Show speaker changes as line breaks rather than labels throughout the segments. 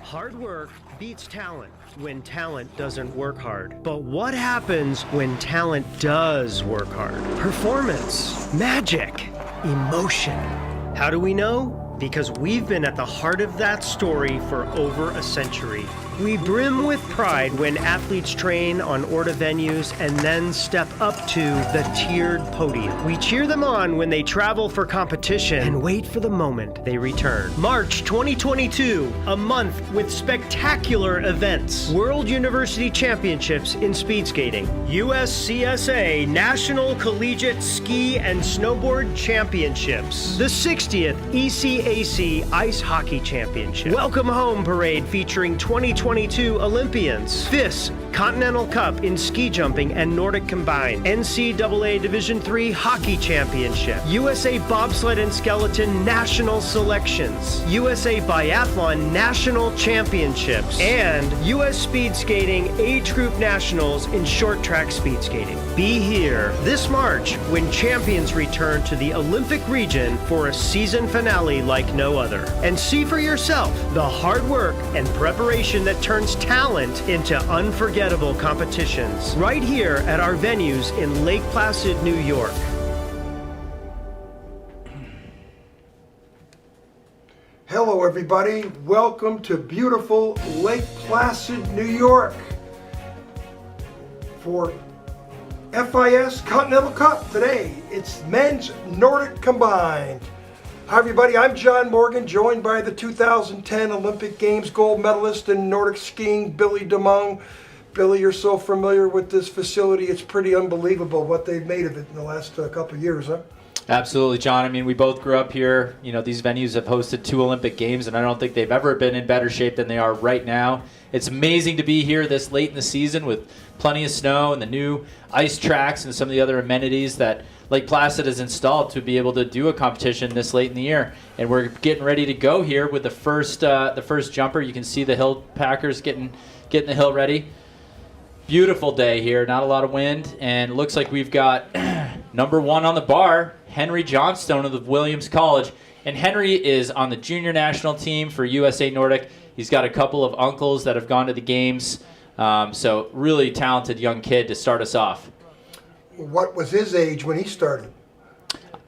Hard work beats talent when talent doesn't work hard. But what happens when talent does work hard? Performance, magic, emotion. How do we know? Because we've been at the heart of that story for over a century. We brim with pride when athletes train on ORTA venues and then step up to the tiered podium. We cheer them on when they travel for competition and wait for the moment they return. March 2022, a month with spectacular events. World University Championships in speed skating, USCSA National Collegiate Ski and Snowboard Championships, the 60th ECAC Ice Hockey Championship, Welcome Home Parade featuring 2022 Olympians, FIS Continental Cup in ski jumping and Nordic combined, NCAA Division III Hockey Championship, USA Bobsled and Skeleton National Selections, USA Biathlon National Championships, and US Speed Skating Age Group Nationals in short track speed skating. Be here this March when champions return to the Olympic region for a season finale like no other. And see for yourself the hard work and preparation that turns talent into unforgettable competitions right here at our venues in Lake Placid, New York.
Hello everybody, welcome to beautiful Lake Placid, New York for FIS Continental Cup today. It's men's Nordic combined. Hi everybody, I'm John Morgan, joined by the 2010 Olympic Games gold medalist in Nordic skiing, Billy DeMung. Billy, you're so familiar with this facility, it's pretty unbelievable what they've made of it in the last couple of years, huh?
Absolutely, John. I mean, we both grew up here. You know, these venues have hosted 2 Olympic Games, and I don't think they've ever been in better shape than they are right now. It's amazing to be here this late in the season with plenty of snow and the new ice tracks and some of the other amenities that Lake Placid has installed to be able to do a competition this late in the year. And we're getting ready to go here with the first jumper. You can see the hill packers getting the hill ready. Beautiful day here, not a lot of wind, and it looks like we've got number 1 on the bar, Henry Johnstone of the Williams College. And Henry is on the junior national team for USA Nordic. He's got a couple of uncles that have gone to the games, so really talented young kid to start us off.
What was his age when he started?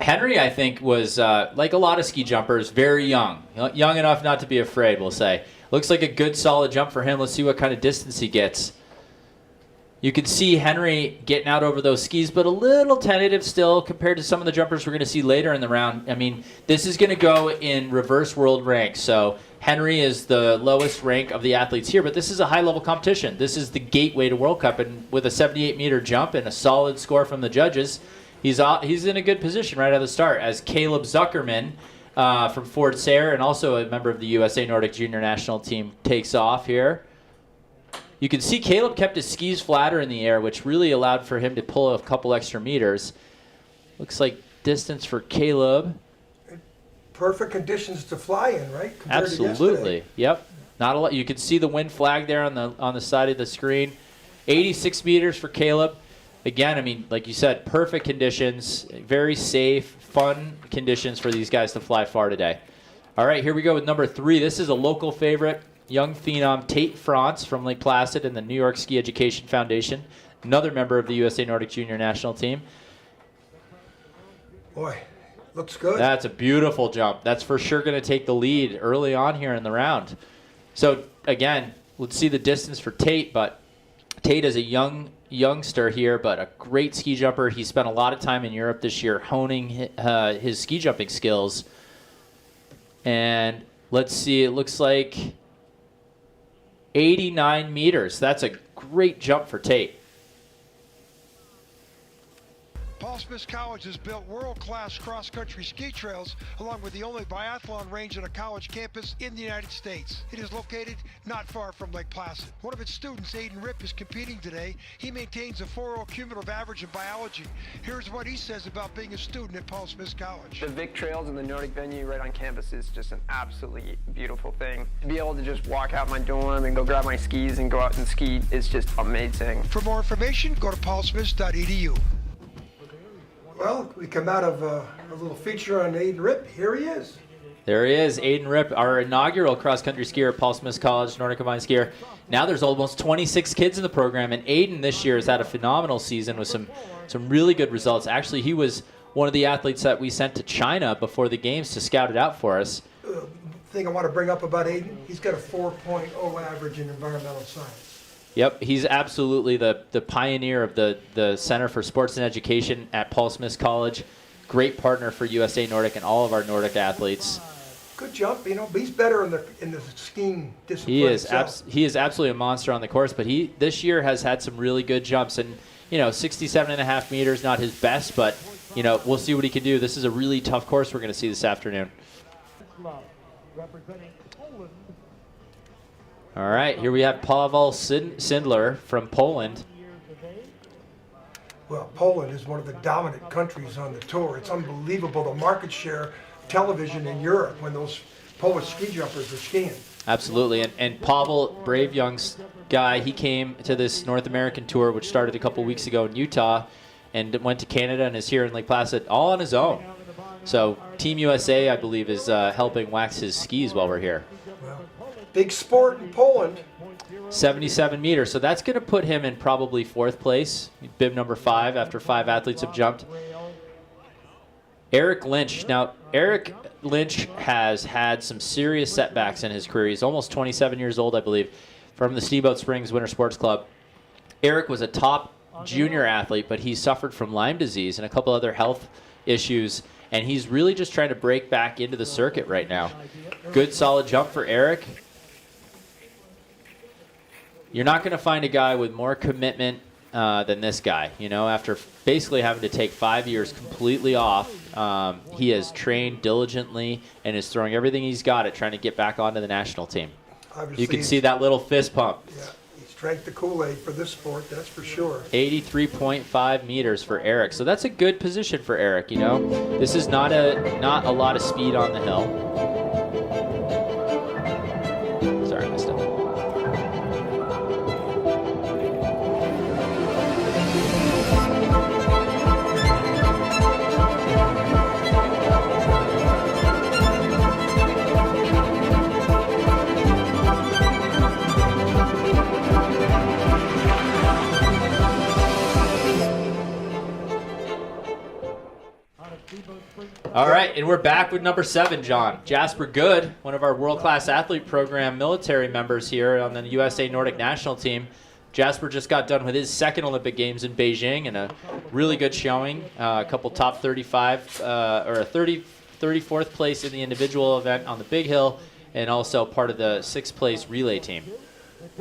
Henry, I think, was, like a lot of ski jumpers, very young. Young enough not to be afraid, we'll say. Looks like a good, solid jump for him. Let's see what kind of distance he gets. You can see Henry getting out over those skis, but a little tentative still compared to some of the jumpers we're going to see later in the round. I mean, this is going to go in reverse world rank. So Henry is the lowest rank of the athletes here, but this is a high-level competition. This is the gateway to World Cup, and with a 78-meter jump and a solid score from the judges, he's in a good position right out of the start, as Caleb Zuckerman from Fort Sayre, and also a member of the USA Nordic Junior National Team, takes off here. You can see Caleb kept his skis flatter in the air, which really allowed for him to pull a couple extra meters. Looks like distance for Caleb.
Perfect conditions to fly in, right?
Absolutely. Yep. Not a lot. You can see the wind flag there on the side of the screen. 86 meters for Caleb. Again, I mean, like you said, perfect conditions, very safe, fun conditions for these guys to fly far today. All right, here we go with number 3. This is a local favorite. Young phenom Tate France from Lake Placid and the New York Ski Education Foundation, another member of the USA Nordic Junior National Team.
Boy, looks good.
That's a beautiful jump. That's for sure going to take the lead early on here in the round. So, again, let's see the distance for Tate, but Tate is a youngster here, but a great ski jumper. He spent a lot of time in Europe this year honing his ski jumping skills. And let's see, it looks like 89 meters. That's a great jump for Tate.
Paul Smith College has built world-class cross-country ski trails along with the only biathlon range on a college campus in the United States. It is located not far from Lake Placid. One of its students, Aiden Ripp, is competing today. He maintains a 4.0 cumulative average in biology. Here's what he says about being a student at Paul Smith College.
The Vic Trails and the Nordic venue right on campus is just an absolutely beautiful thing. To be able to just walk out my dorm and go grab my skis and go out and ski is just amazing.
For more information, go to paulsmith.edu.
Well, we come out of a little feature on Aiden Ripp. Here he is.
There he is, Aiden Ripp, our inaugural cross-country skier at Paul Smith College, Nordic combined skier. Now there's almost 26 kids in the program, and Aiden this year has had a phenomenal season with some really good results. Actually, he was one of the athletes that we sent to China before the games to scout it out for us.
Thing I want to bring up about Aiden, he's got a 4.0 average in environmental science.
Yep, he's absolutely the pioneer of the Center for Sports and Education at Paul Smith College. Great partner for USA Nordic and all of our Nordic athletes.
Good jump, you know, but he's better in the skiing discipline.
He is absolutely a monster on the course, but he this year has had some really good jumps, and 67.5 meters, not his best, but we'll see what he can do. This is a really tough course we're going to see this afternoon. All right, here we have Paweł Sindler from Poland.
Well, Poland is one of the dominant countries on the tour. It's unbelievable the market share television in Europe when those Polish ski jumpers are skiing.
Absolutely, and Paweł, brave young guy, he came to this North American tour, which started a couple weeks ago in Utah, and went to Canada and is here in Lake Placid all on his own. So Team USA, I believe, is helping wax his skis while we're here.
Well, big sport in Poland.
77 meters, so that's going to put him in probably 4th place, bib number 5 after 5 athletes have jumped. Eric Lynch. Now, Eric Lynch has had some serious setbacks in his career. He's almost 27 years old, I believe, from the Steamboat Springs Winter Sports Club. Eric was a top junior athlete, but he suffered from Lyme disease and a couple other health issues, and he's really just trying to break back into the circuit right now. Good, solid jump for Eric. You're not going to find a guy with more commitment than this guy. After basically having to take 5 years completely off, he has trained diligently and is throwing everything he's got at trying to get back onto the national team.
Obviously,
you can see that little fist pump.
Yeah, he's drank the Kool-Aid for this sport, that's for sure.
83.5 meters for Eric. So that's a good position for Eric, This is not a lot of speed on the hill. Sorry, I messed up. All right, and we're back with number 7, John. Jasper Good, one of our world-class athlete program military members here on the USA Nordic national team. Jasper just got done with his 2nd Olympic Games in Beijing and a really good showing. A couple top 35 or a 34th place in the individual event on the big hill, and also part of the 6th place relay team.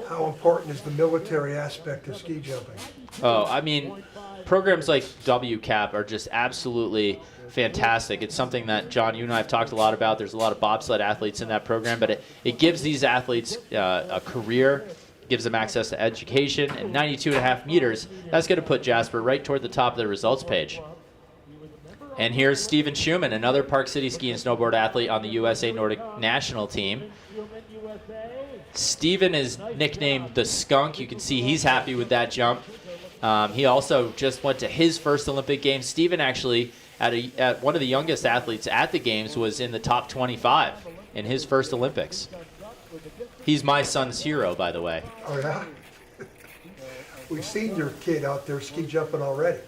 How important is the military aspect of ski jumping?
Oh, I mean, programs like WCAP are just absolutely fantastic. It's something that, John, you and I have talked a lot about. There's a lot of bobsled athletes in that program, but it gives these athletes a career, gives them access to education, and 92.5 meters, that's going to put Jasper right toward the top of the results page. And here's Steven Schumann, another Park City ski and snowboard athlete on the USA Nordic national team. Steven is nicknamed the Skunk. You can see he's happy with that jump. He also just went to his first Olympic Games. Steven actually, at one of the youngest athletes at the Games, was in the top 25 in his first Olympics. He's my son's hero, by the way.
Oh, yeah? We've seen your kid out there ski jumping already.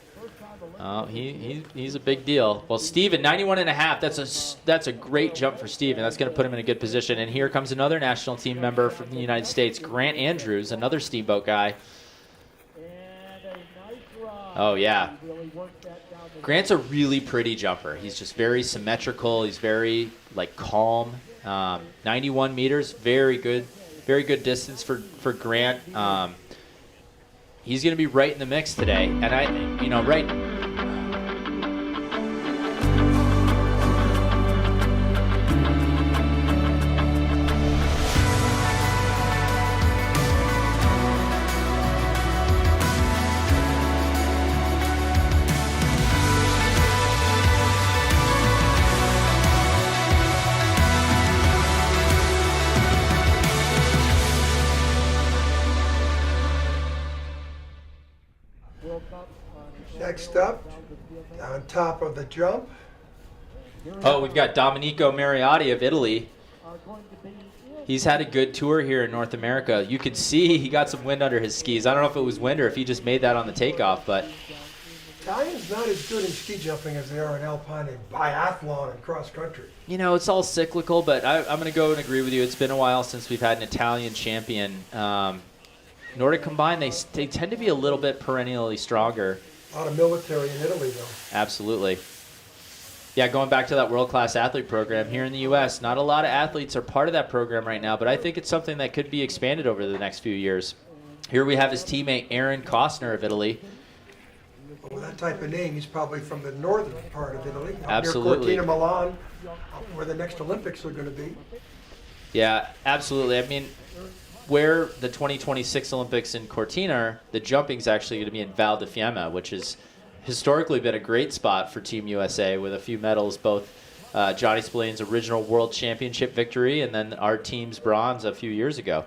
Oh, he's a big deal. Well, Steven, 91.5. That's a great jump for Steven. That's going to put him in a good position. And here comes another national team member from the United States, Grant Andrews, another Steamboat guy. Oh, yeah. Grant's a really pretty jumper. He's just very symmetrical. He's very, calm. 91 meters, very good distance for Grant. He's going to be right in the mix today. And right.
Next up, on top of the jump,
Oh, we've got Domenico Mariotti of Italy. He's had a good tour here in North America. You could see he got some wind under his skis. I don't know if it was wind or if he just made that on the takeoff, but
Italians not as good in ski jumping as they are in alpine and biathlon and cross country.
you know, it's all cyclical, but I'm going to go and agree with you. It's been a while since we've had an Italian champion. Nordic combined, they tend to be a little bit perennially stronger.
A lot of military in Italy, though.
Absolutely. Yeah, going back to that world-class athlete program here in the U.S., not a lot of athletes are part of that program right now, but I think it's something that could be expanded over the next few years. Here we have his teammate Aaron Costner of Italy.
With that type of name, he's probably from the northern part of Italy.
Absolutely.
Near Cortina, Milan, where the next Olympics are going to be.
Yeah, absolutely. I mean, where the 2026 Olympics in Cortina are, the jumping is actually going to be in Val di Fiemme, which has historically been a great spot for Team USA with a few medals, both Johnny Spillane's original World Championship victory and then our team's bronze a few years ago.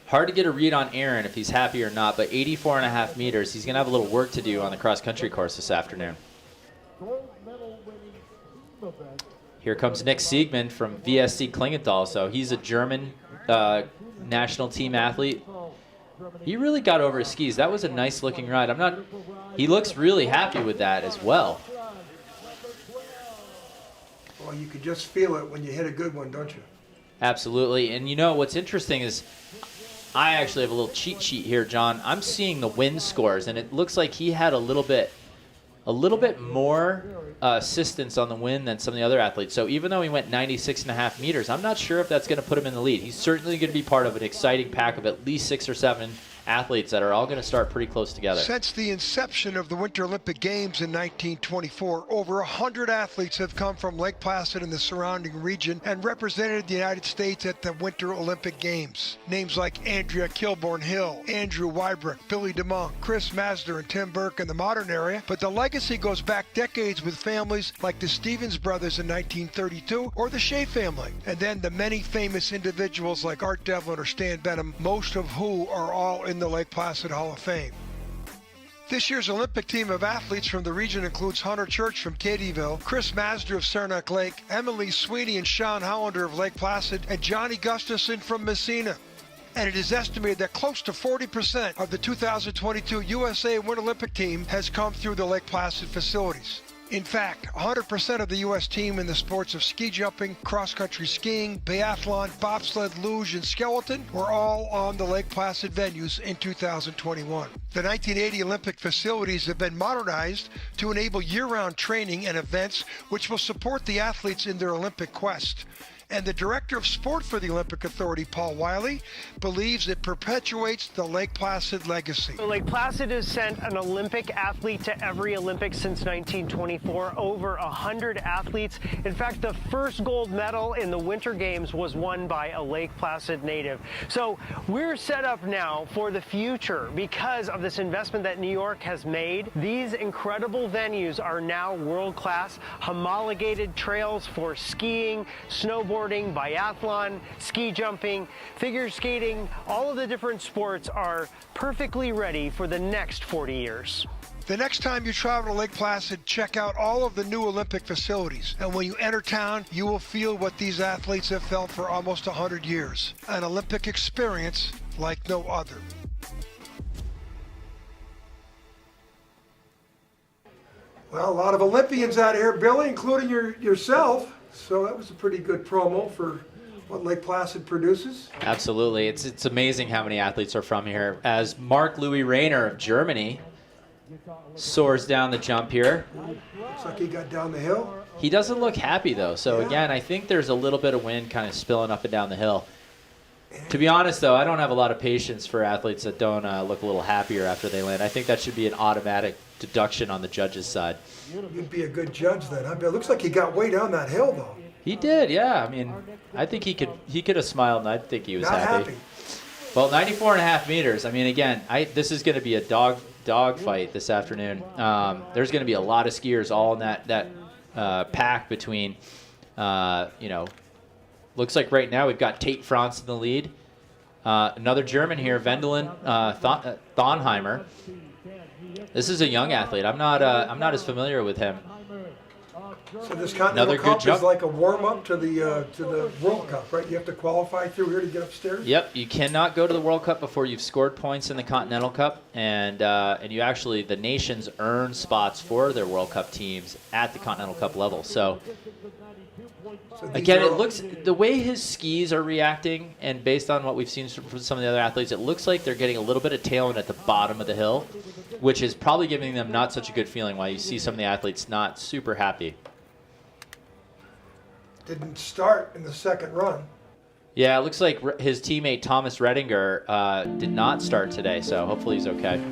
Hard to get a read on Aaron if he's happy or not, but 84.5 meters, he's going to have a little work to do on the cross-country course this afternoon. Here comes Nick Siegmund from VSC Klingenthal. So he's a German national team athlete. He really got over his skis. That was a nice looking ride. He looks really happy with that as well.
Well, you can just feel it when you hit a good one, don't you?
Absolutely. And you know, what's interesting is I actually have a little cheat sheet here, John. I'm seeing the wind scores, and it looks like he had a little bit more assistance on the wind than some of the other athletes. So even though he went 96.5 meters, I'm not sure if that's going to put him in the lead. He's certainly going to be part of an exciting pack of at least 6 or 7 athletes that are all going to start pretty close together.
Since the inception of the Winter Olympic Games in 1924, over 100 athletes have come from Lake Placid and the surrounding region and represented the United States at the Winter Olympic Games. Names like Andrea Kilborn-Hill, Andrew Wybrook, Billy DeMonk, Chris Masder, and Tim Burke in the modern era, but the legacy goes back decades with families like the Stevens brothers in 1932 or the Shea family, and then the many famous individuals like Art Devlin or Stan Benham, most of who are all in the Lake Placid Hall of Fame. This year's Olympic team of athletes from the region includes Hunter Church from Katyville, Chris Masder of Saranac Lake, Emily Sweeney and Sean Hollander of Lake Placid, and Johnny Gustafson from Messina. And it is estimated that close to 40% of the 2022 USA Winter Olympic team has come through the Lake Placid facilities. In fact, 100% of the U.S. team in the sports of ski jumping, cross-country skiing, biathlon, bobsled, luge, and skeleton were all on the Lake Placid venues in 2021. The 1980 Olympic facilities have been modernized to enable year-round training and events which will support the athletes in their Olympic quest. And the director of sport for the Olympic Authority, Paul Wiley, believes it perpetuates the Lake Placid legacy.
Lake Placid has sent an Olympic athlete to every Olympics since 1924, over 100 athletes. In fact, the first gold medal in the Winter Games was won by a Lake Placid native. So we're set up now for the future because of this investment that New York has made. These incredible venues are now world-class, homologated trails for skiing, snowboarding, biathlon, ski jumping, figure skating. All of the different sports are perfectly ready for the next 40 years.
The next time you travel to Lake Placid, check out all of the new Olympic facilities. And when you enter town, you will feel what these athletes have felt for almost 100 years. An Olympic experience like no other.
Well, a lot of Olympians out here, Billy, including yourself. So that was a pretty good promo for what Lake Placid produces.
Absolutely. It's amazing how many athletes are from here. As Marc-Louis Rayner of Germany soars down the jump here.
Looks like he got down the hill.
He doesn't look happy, though. So, again, I think there's a little bit of wind kind of spilling up and down the hill. To be honest, though, I don't have a lot of patience for athletes that don't look a little happier after they land. I think that should be an automatic deduction on the judge's side.
You'd be a good judge then, huh? It looks like he got way down that hill, though.
He did, yeah. I mean, I think he could have smiled, and I think he was happy. Well, 94.5 meters. I mean, again, this is going to be a dog fight this afternoon. There's going to be a lot of skiers all in that pack between, looks like right now we've got Tate France in the lead. Another German here, Wendelin Thonheimer. This is a young athlete. I'm not as familiar with him.
So this Continental
Another good
Cup
jump.
is like a warm-up to the World Cup, right? You have to qualify through here to get upstairs?
Yep, you cannot go to the World Cup before you've scored points in the Continental Cup, and you actually, the nations earn spots for their World Cup teams at the Continental Cup level. So
these
again,
are
it
all-
looks, the way his skis are reacting, and based on what we've seen from some of the other athletes, it looks like they're getting a little bit of tailwind at the bottom of the hill, which is probably giving them not such a good feeling, while you see some of the athletes not super happy.
Didn't start in the second run.
Yeah, it looks like his teammate Thomas Redinger did not start today, so hopefully he's okay.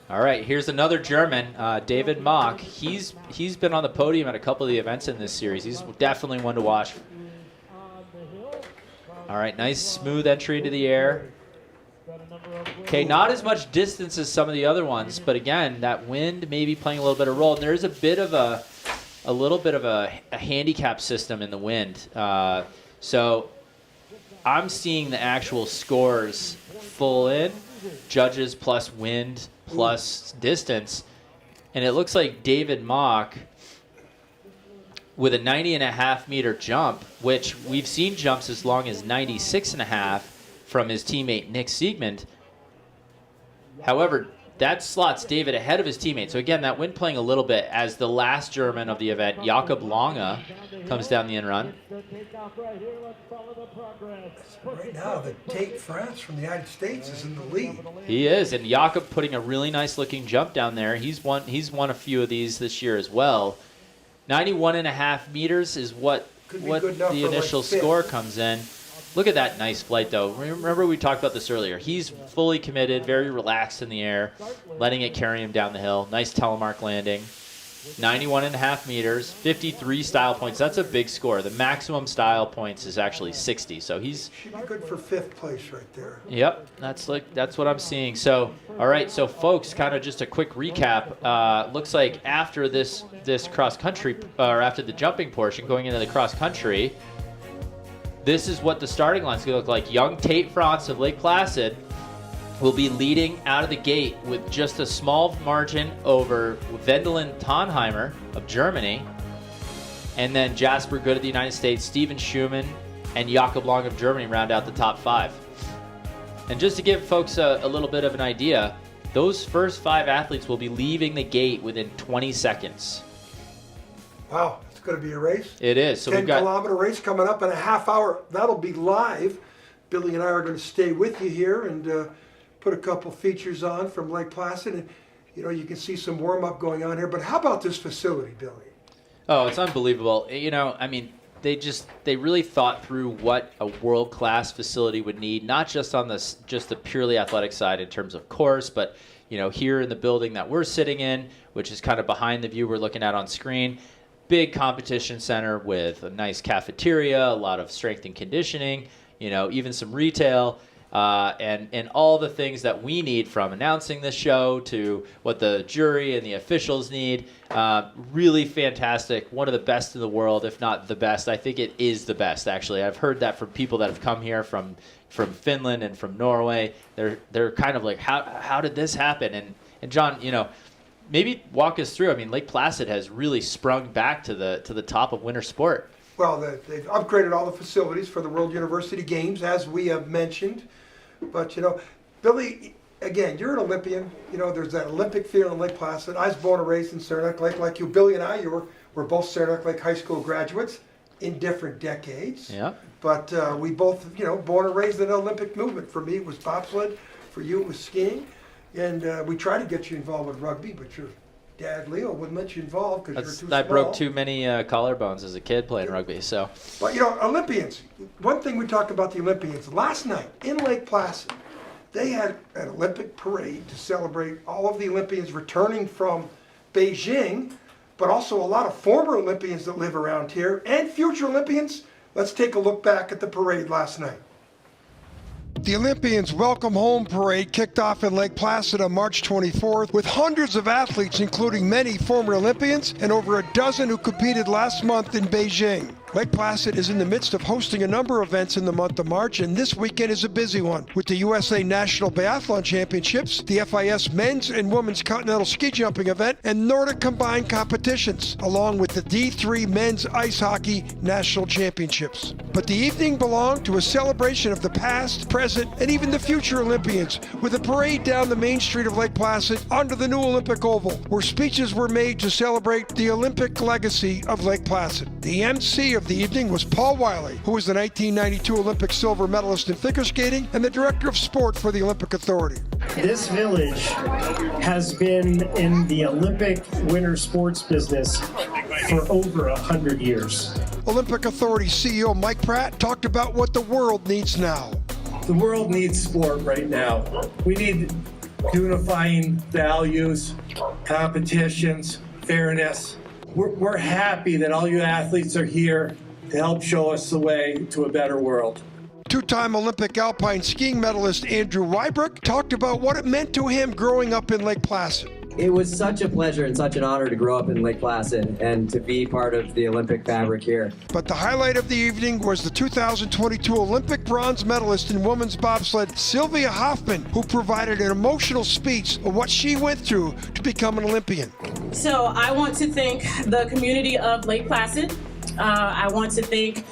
All right, here's another German, David Mock. He's been on the podium at a couple of the events in this series. He's definitely one to watch. All right, nice smooth entry into the air. Okay, not as much distance as some of the other ones, but again, that wind may be playing a little bit of a role. And there is a bit of a handicap system in the wind. So I'm seeing the actual scores full in, judges plus wind plus distance, and it looks like David Mock with a 90.5 meter jump, which we've seen jumps as long as 96.5 from his teammate Nick Siegmund. However, that slots David ahead of his teammate. So again, that wind playing a little bit as the last German of the event, Jakob Lange, comes down the in run.
Right now, the Tate France from the United States is in the lead.
He is, and Jakob putting a really nice looking jump down there. He's won a few of these this year as well. 91.5 meters is what
Could be good enough
the
for, like,
initial
fifth.
score comes in. Look at that nice flight, though. Remember we talked about this earlier. He's fully committed, very relaxed in the air, letting it carry him down the hill. Nice telemark landing. 91.5 meters, 53 style points. That's a big score. The maximum style points is actually 60. So he's
Should be good for fifth place right there.
Yep, that's what I'm seeing. So, all right, so folks, kind of just a quick recap. Looks like after this cross country, or after the jumping portion, going into the cross country, this is what the starting line's gonna look like. Young Tate France of Lake Placid will be leading out of the gate with just a small margin over Wendelin Tonheimer of Germany, and then Jasper Good of the United States, Steven Schumann, and Jakob Long of Germany round out the top five. And just to give folks a little bit of an idea, those first five athletes will be leaving the gate within 20 seconds.
Wow, it's going to be a race.
It is. So
10
we've got
kilometer race coming up in a half hour. That'll be live. Billy and I are going to stay with you here and put a couple features on from Lake Placid. And, you can see some warm-up going on here. But how about this facility, Billy?
Oh, it's unbelievable. I mean, they really thought through what a world-class facility would need, not just on just the purely athletic side in terms of course, but here in the building that we're sitting in, which is kind of behind the view we're looking at on screen. Big competition center with a nice cafeteria, a lot of strength and conditioning, even some retail. And all the things that we need, from announcing this show to what the jury and the officials need. Really fantastic. One of the best in the world, if not the best. I think it is the best, actually. I've heard that from people that have come here from Finland and from Norway. They're kind of like, how did this happen? And John, maybe walk us through. I mean, Lake Placid has really sprung back to the top of winter sport.
Well, they've upgraded all the facilities for the World University Games, as we have mentioned. But, Billy, again, you're an Olympian. There's that Olympic feel in Lake Placid. I was born and raised in Saranac Lake like you. Billy and I, we're both Saranac Lake High School graduates in different decades.
Yeah.
But we both, born and raised in the Olympic movement. For me, it was bobsled. For you, it was skiing. And we tried to get you involved with rugby, but your dad, Leo, wouldn't let you involved because you're too small.
I broke too many collarbones as a kid playing rugby, so.
But, Olympians, one thing we talked about the Olympians, last night in Lake Placid, they had an Olympic parade to celebrate all of the Olympians returning from Beijing. but also a lot of former Olympians that live around here and future Olympians. Let's take a look back at the parade last night. The Olympians Welcome Home Parade kicked off in Lake Placid on March 24th with hundreds of athletes, including many former Olympians and over a dozen who competed last month in Beijing. Lake Placid is in the midst of hosting a number of events in the month of March, and this weekend is a busy one with the USA National Biathlon Championships, the FIS Men's and Women's Continental Ski Jumping event, and Nordic combined competitions, along with the D3 Men's Ice Hockey National Championships. But the evening belonged to a celebration of the past, present, and even the future Olympians, with a parade down the main street of Lake Placid onto the new Olympic Oval, where speeches were made to celebrate the Olympic legacy of Lake Placid. The MC of the evening was Paul Wiley, who was the 1992 Olympic silver medalist in figure skating and the director of sport for the Olympic Authority.
This village has been in the Olympic winter sports business for over 100 years.
Olympic Authority CEO Mike Pratt talked about what the world needs now.
The world needs sport right now. We need unifying values, competitions, fairness. We're happy that all you athletes are here to help show us the way to a better world.
Two-time Olympic alpine skiing medalist Andrew Wybrook talked about what it meant to him growing up in Lake Placid.
It was such a pleasure and such an honor to grow up in Lake Placid and to be part of the Olympic fabric here.
But the highlight of the evening was the 2022 Olympic bronze medalist in women's bobsled, Sylvia Hoffman, who provided an emotional speech of what she went through to become an Olympian.
So I want to thank the community of Lake Placid. I want to thank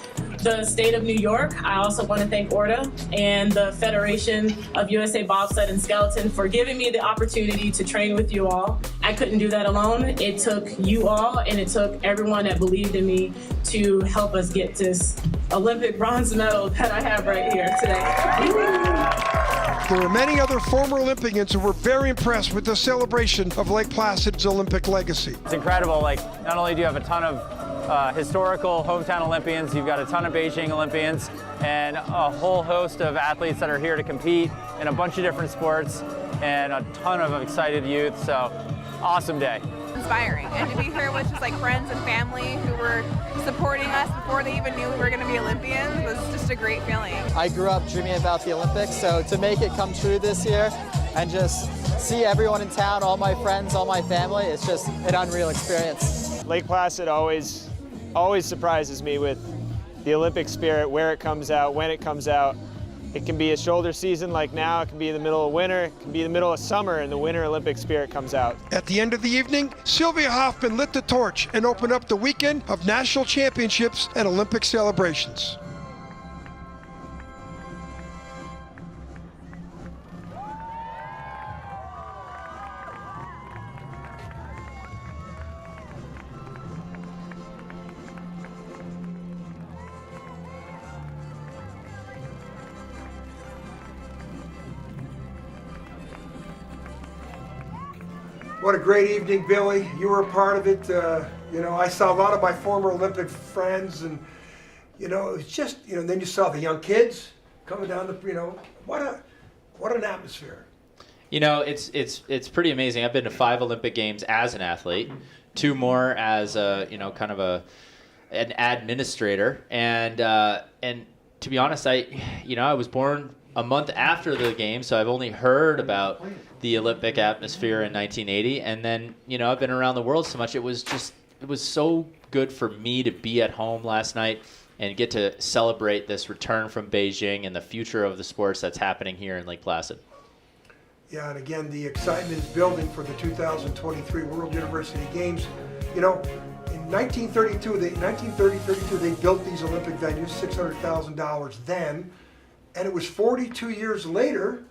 the state of New York. I also want to thank ORDA and the Federation of USA Bobsled and Skeleton for giving me the opportunity to train with you all. I couldn't do that alone. It took you all and it took everyone that believed in me to help us get this Olympic bronze medal that I have right here today.
There were many other former Olympians who were very impressed with the celebration of Lake Placid's Olympic legacy.
It's incredible. Like, not only do you have a ton of historical hometown Olympians, you've got a ton of Beijing Olympians, and a whole host of athletes that are here to compete in a bunch of different sports, and a ton of excited youth. So, awesome day.
Inspiring, and to be here with just like friends and family who were supporting us before they even knew we were going to be Olympians was just a great feeling.
I grew up dreaming about the Olympics, so to make it come true this year and just see everyone in town, all my friends, all my family, it's just an unreal experience.
Lake Placid always surprises me with the Olympic spirit, where it comes out, when it comes out. It can be a shoulder season like now, it can be in the middle of winter, it can be in the middle of summer, and the winter Olympic spirit comes out.
At the end of the evening, Sylvia Hoffman lit the torch and opened up the weekend of national championships and Olympic celebrations. What a great evening, Billy. You were a part of it. I saw a lot of my former Olympic friends, and, it was just, then you saw the young kids coming down the, what an atmosphere.
It's pretty amazing. I've been to 5 Olympic Games as an athlete, 2 more as kind of an administrator, and to be honest, I was born a month after the game, so I've only heard about the Olympic atmosphere in 1980, and then I've been around the world so much. It was so good for me to be at home last night and get to celebrate this return from Beijing and the future of the sports that's happening here in Lake Placid.
Yeah, and again, the excitement is building for the 2023 World University Games. In 1932, they built these Olympic venues, $600,000 then, and it was 42 years later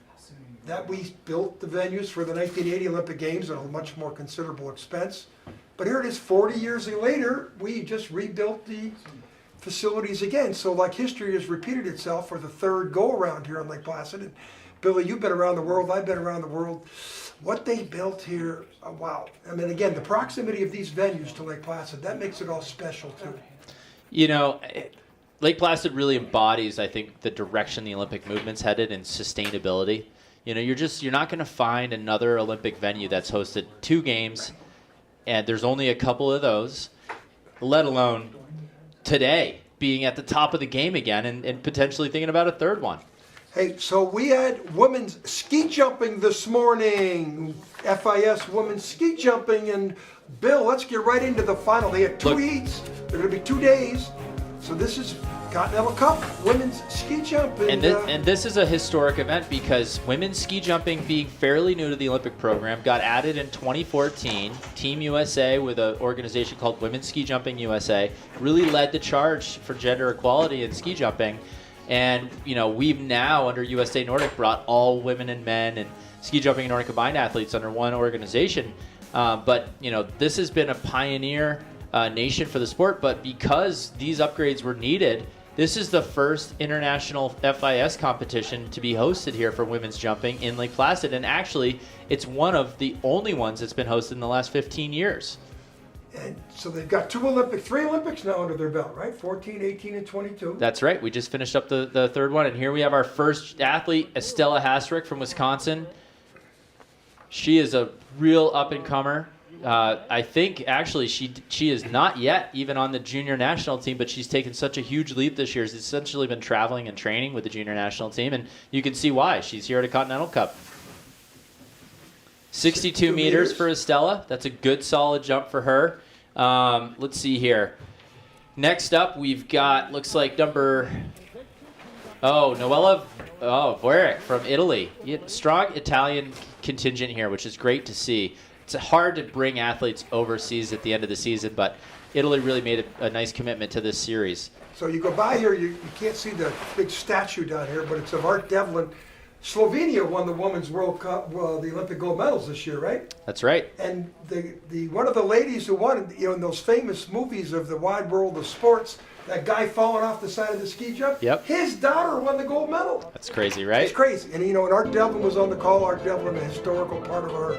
that we built the venues for the 1980 Olympic Games at a much more considerable expense. But here it is 40 years later, we just rebuilt the facilities again. So like history has repeated itself for the third go around here on Lake Placid. And Billy, you've been around the world, I've been around the world. What they built here, wow. I mean, again, the proximity of these venues to Lake Placid, that makes it all special too.
Lake Placid really embodies, I think, the direction the Olympic movement's headed in sustainability. You're not going to find another Olympic venue that's hosted 2 games and there's only a couple of those, let alone today being at the top of the game again and potentially thinking about a third one.
Hey, so we had women's ski jumping this morning. FIS women's ski jumping. And Bill, let's get right into the final. They had two heats. They're going to be 2 days. So this is Continental Cup women's ski jumping.
And this is a historic event because women's ski jumping, being fairly new to the Olympic program, got added in 2014. Team USA, with an organization called Women's Ski Jumping USA, really led the charge for gender equality in ski jumping. And, you know, we've now, under USA Nordic, brought all women and men and ski jumping and Nordic combined athletes under one organization. But, you know, this has been a pioneer nation for the sport. But because these upgrades were needed, this is the first international FIS competition to be hosted here for women's jumping in Lake Placid. And actually, it's one of the only ones that's been hosted in the last 15 years.
And so they've got 3 Olympics now under their belt, right? 14, 18, and 22.
That's right. We just finished up the third one. And here we have our first athlete, Estella Hasrick from Wisconsin. She is a real up-and-comer. I think, actually, she is not yet even on the junior national team, but she's taken such a huge leap this year. She's essentially been traveling and training with the junior national team, and you can see why. She's here at a Continental Cup. 62 meters for Estella. That's a good, solid jump for her. Let's see here. Next up, we've got, looks like Noella Voerick from Italy. Strong Italian contingent here, which is great to see. It's hard to bring athletes overseas at the end of the season, but Italy really made a nice commitment to this series.
So you go by here, you can't see the big statue down here, but it's of Art Devlin. Slovenia won the Women's World Cup, the Olympic gold medals this year, right?
That's right.
And the one of the ladies who won, you know, in those famous movies of the wide world of sports, that guy falling off the side of the ski jump,
yep,
his daughter won the gold medal.
That's crazy, right?
It's crazy. And, you know, and Art Devlin was on the call. Art Devlin, a historical part of our...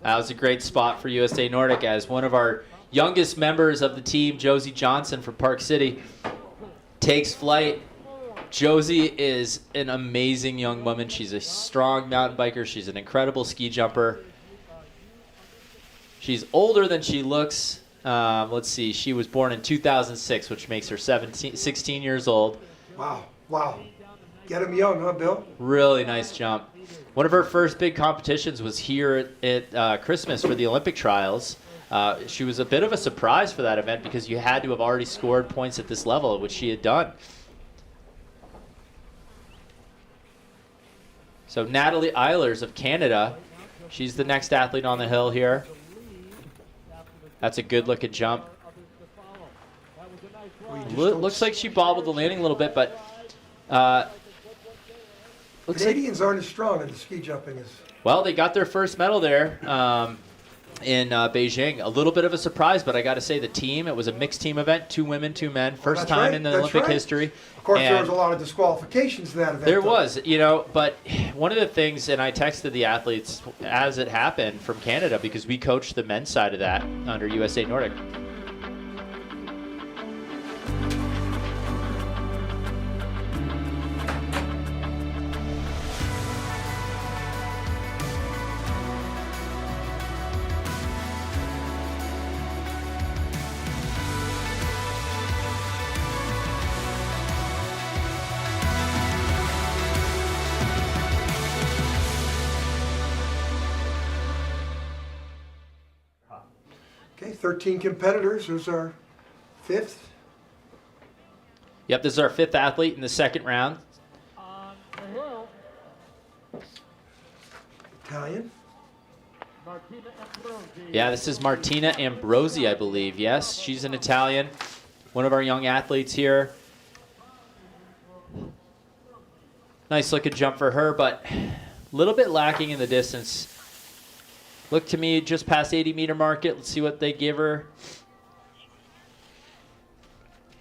That was a great spot for USA Nordic as one of our youngest members of the team, Josie Johnson from Park City, takes flight. Josie is an amazing young woman. She's a strong mountain biker. She's an incredible ski jumper. She's older than she looks. Let's see. She was born in 2006, which makes her 16 years old.
Wow. Get him young, huh, Bill?
Really nice jump. One of her first big competitions was here at Christmas for the Olympic trials. She was a bit of a surprise for that event because you had to have already scored points at this level, which she had done. So Natalie Eilers of Canada, she's the next athlete on the hill here. That's a good-looking jump. Looks like she bobbled the landing a little bit, but
Canadians aren't as strong in the ski jumping as...
Well, they got their first medal there in Beijing. A little bit of a surprise, but I got to say the team, it was a mixed team event, 2 women, 2 men, first time in the Olympic history.
Of course, there was a lot of disqualifications in that event.
There was, you know, but one of the things, and I texted the athletes as it happened from Canada because we coached the men's side of that under USA Nordic.
Okay, 13 competitors. Who's our 5th?
Yep, this is our 5th athlete in the second round.
Italian.
Yeah, this is Martina Ambrosi, I believe. Yes, she's an Italian. One of our young athletes here. Nice looking jump for her, but a little bit lacking in the distance. Look to me just past 80-meter market. Let's see what they give her.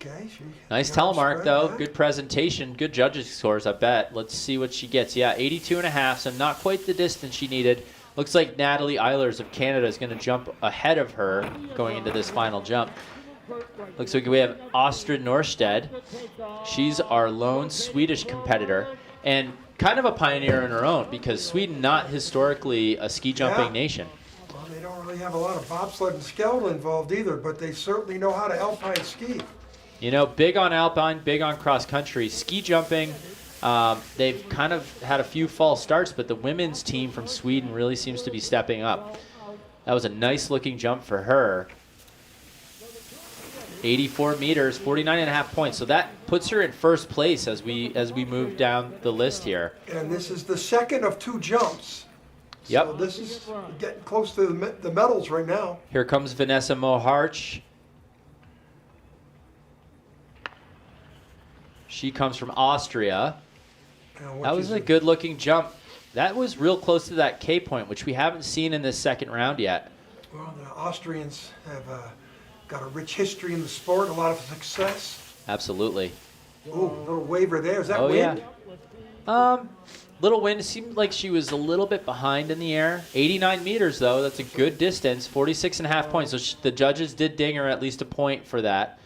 Okay.
Nice telemark, though. Good presentation. Good judges' scores, I bet. Let's see what she gets. Yeah, 82.5, so not quite the distance she needed. Looks like Natalie Eilers of Canada is going to jump ahead of her going into this final jump. Looks like we have Astrid Norstedt. She's our lone Swedish competitor and kind of a pioneer in her own because Sweden not historically a ski jumping nation.
Well, they don't really have a lot of bobsled and skeleton involved either, but they certainly know how to alpine ski.
You know, big on alpine, big on cross country. Ski jumping, they've kind of had a few false starts, but the women's team from Sweden really seems to be stepping up. That was a nice looking jump for her. 84 meters, 49.5 points. So that puts her in first place as we move down the list here.
And this is the second of 2 jumps.
Yep.
So this is getting close to the medals right now.
Here comes Vanessa Moharch. She comes from Austria. That was a good-looking jump. That was real close to that K point, which we haven't seen in this second round yet.
Well, the Austrians have got a rich history in the sport, a lot of success.
Absolutely.
Ooh, a little waiver there. Is that wind?
Yeah. Little wind. Seemed like she was a little bit behind in the air. 89 meters, though. That's a good distance. 46.5 points. So the judges did ding her at least a point for that.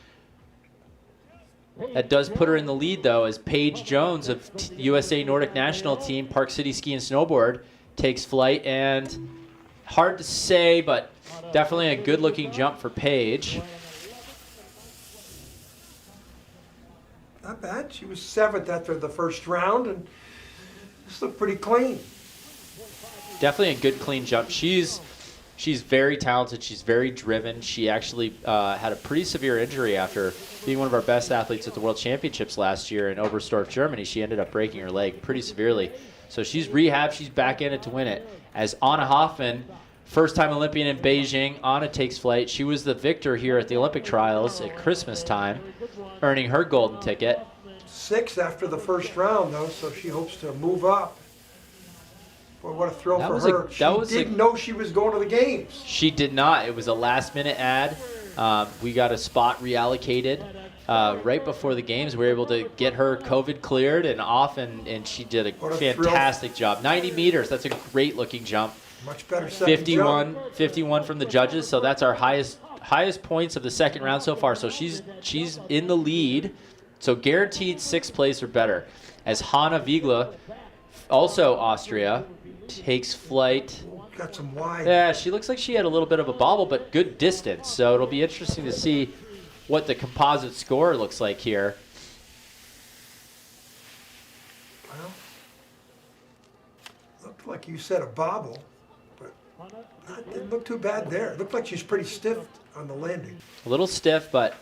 That does put her in the lead, though, as Paige Jones of USA Nordic National Team, Park City Ski and Snowboard, takes flight. And hard to say, but definitely a good-looking jump for Paige.
Not bad. She was 7th after the first round, and this looked pretty clean.
Definitely a good, clean jump. She's very talented. She's very driven. She actually had a pretty severe injury after being one of our best athletes at the World Championships last year in Oberstdorf, Germany. She ended up breaking her leg pretty severely. So she's rehabbed. She's back in it to win it. As Anna Hoffman, first-time Olympian in Beijing, Anna takes flight. She was the victor here at the Olympic trials at Christmas time, earning her golden ticket.
6th after the first round, though, so she hopes to move up. Boy, what a thrill for her. She didn't know she was going to the games.
She did not. It was a last-minute ad. We got a spot reallocated right before the games. We were able to get her COVID cleared and off, and she did a fantastic job. 90 meters. That's a great-looking jump.
Much better
51 from the judges, so that's our highest points of the second round so far. So she's in the lead, so guaranteed 6th place or better. As Hanna Wiegler, also Austria, takes flight.
Got some wide.
Yeah, she looks like she had a little bit of a bobble, but good distance. So it'll be interesting to see what the composite score looks like here.
Well, looked like you said a bobble. It didn't look too bad there. It looked like she's pretty stiff on the landing.
A little stiff, but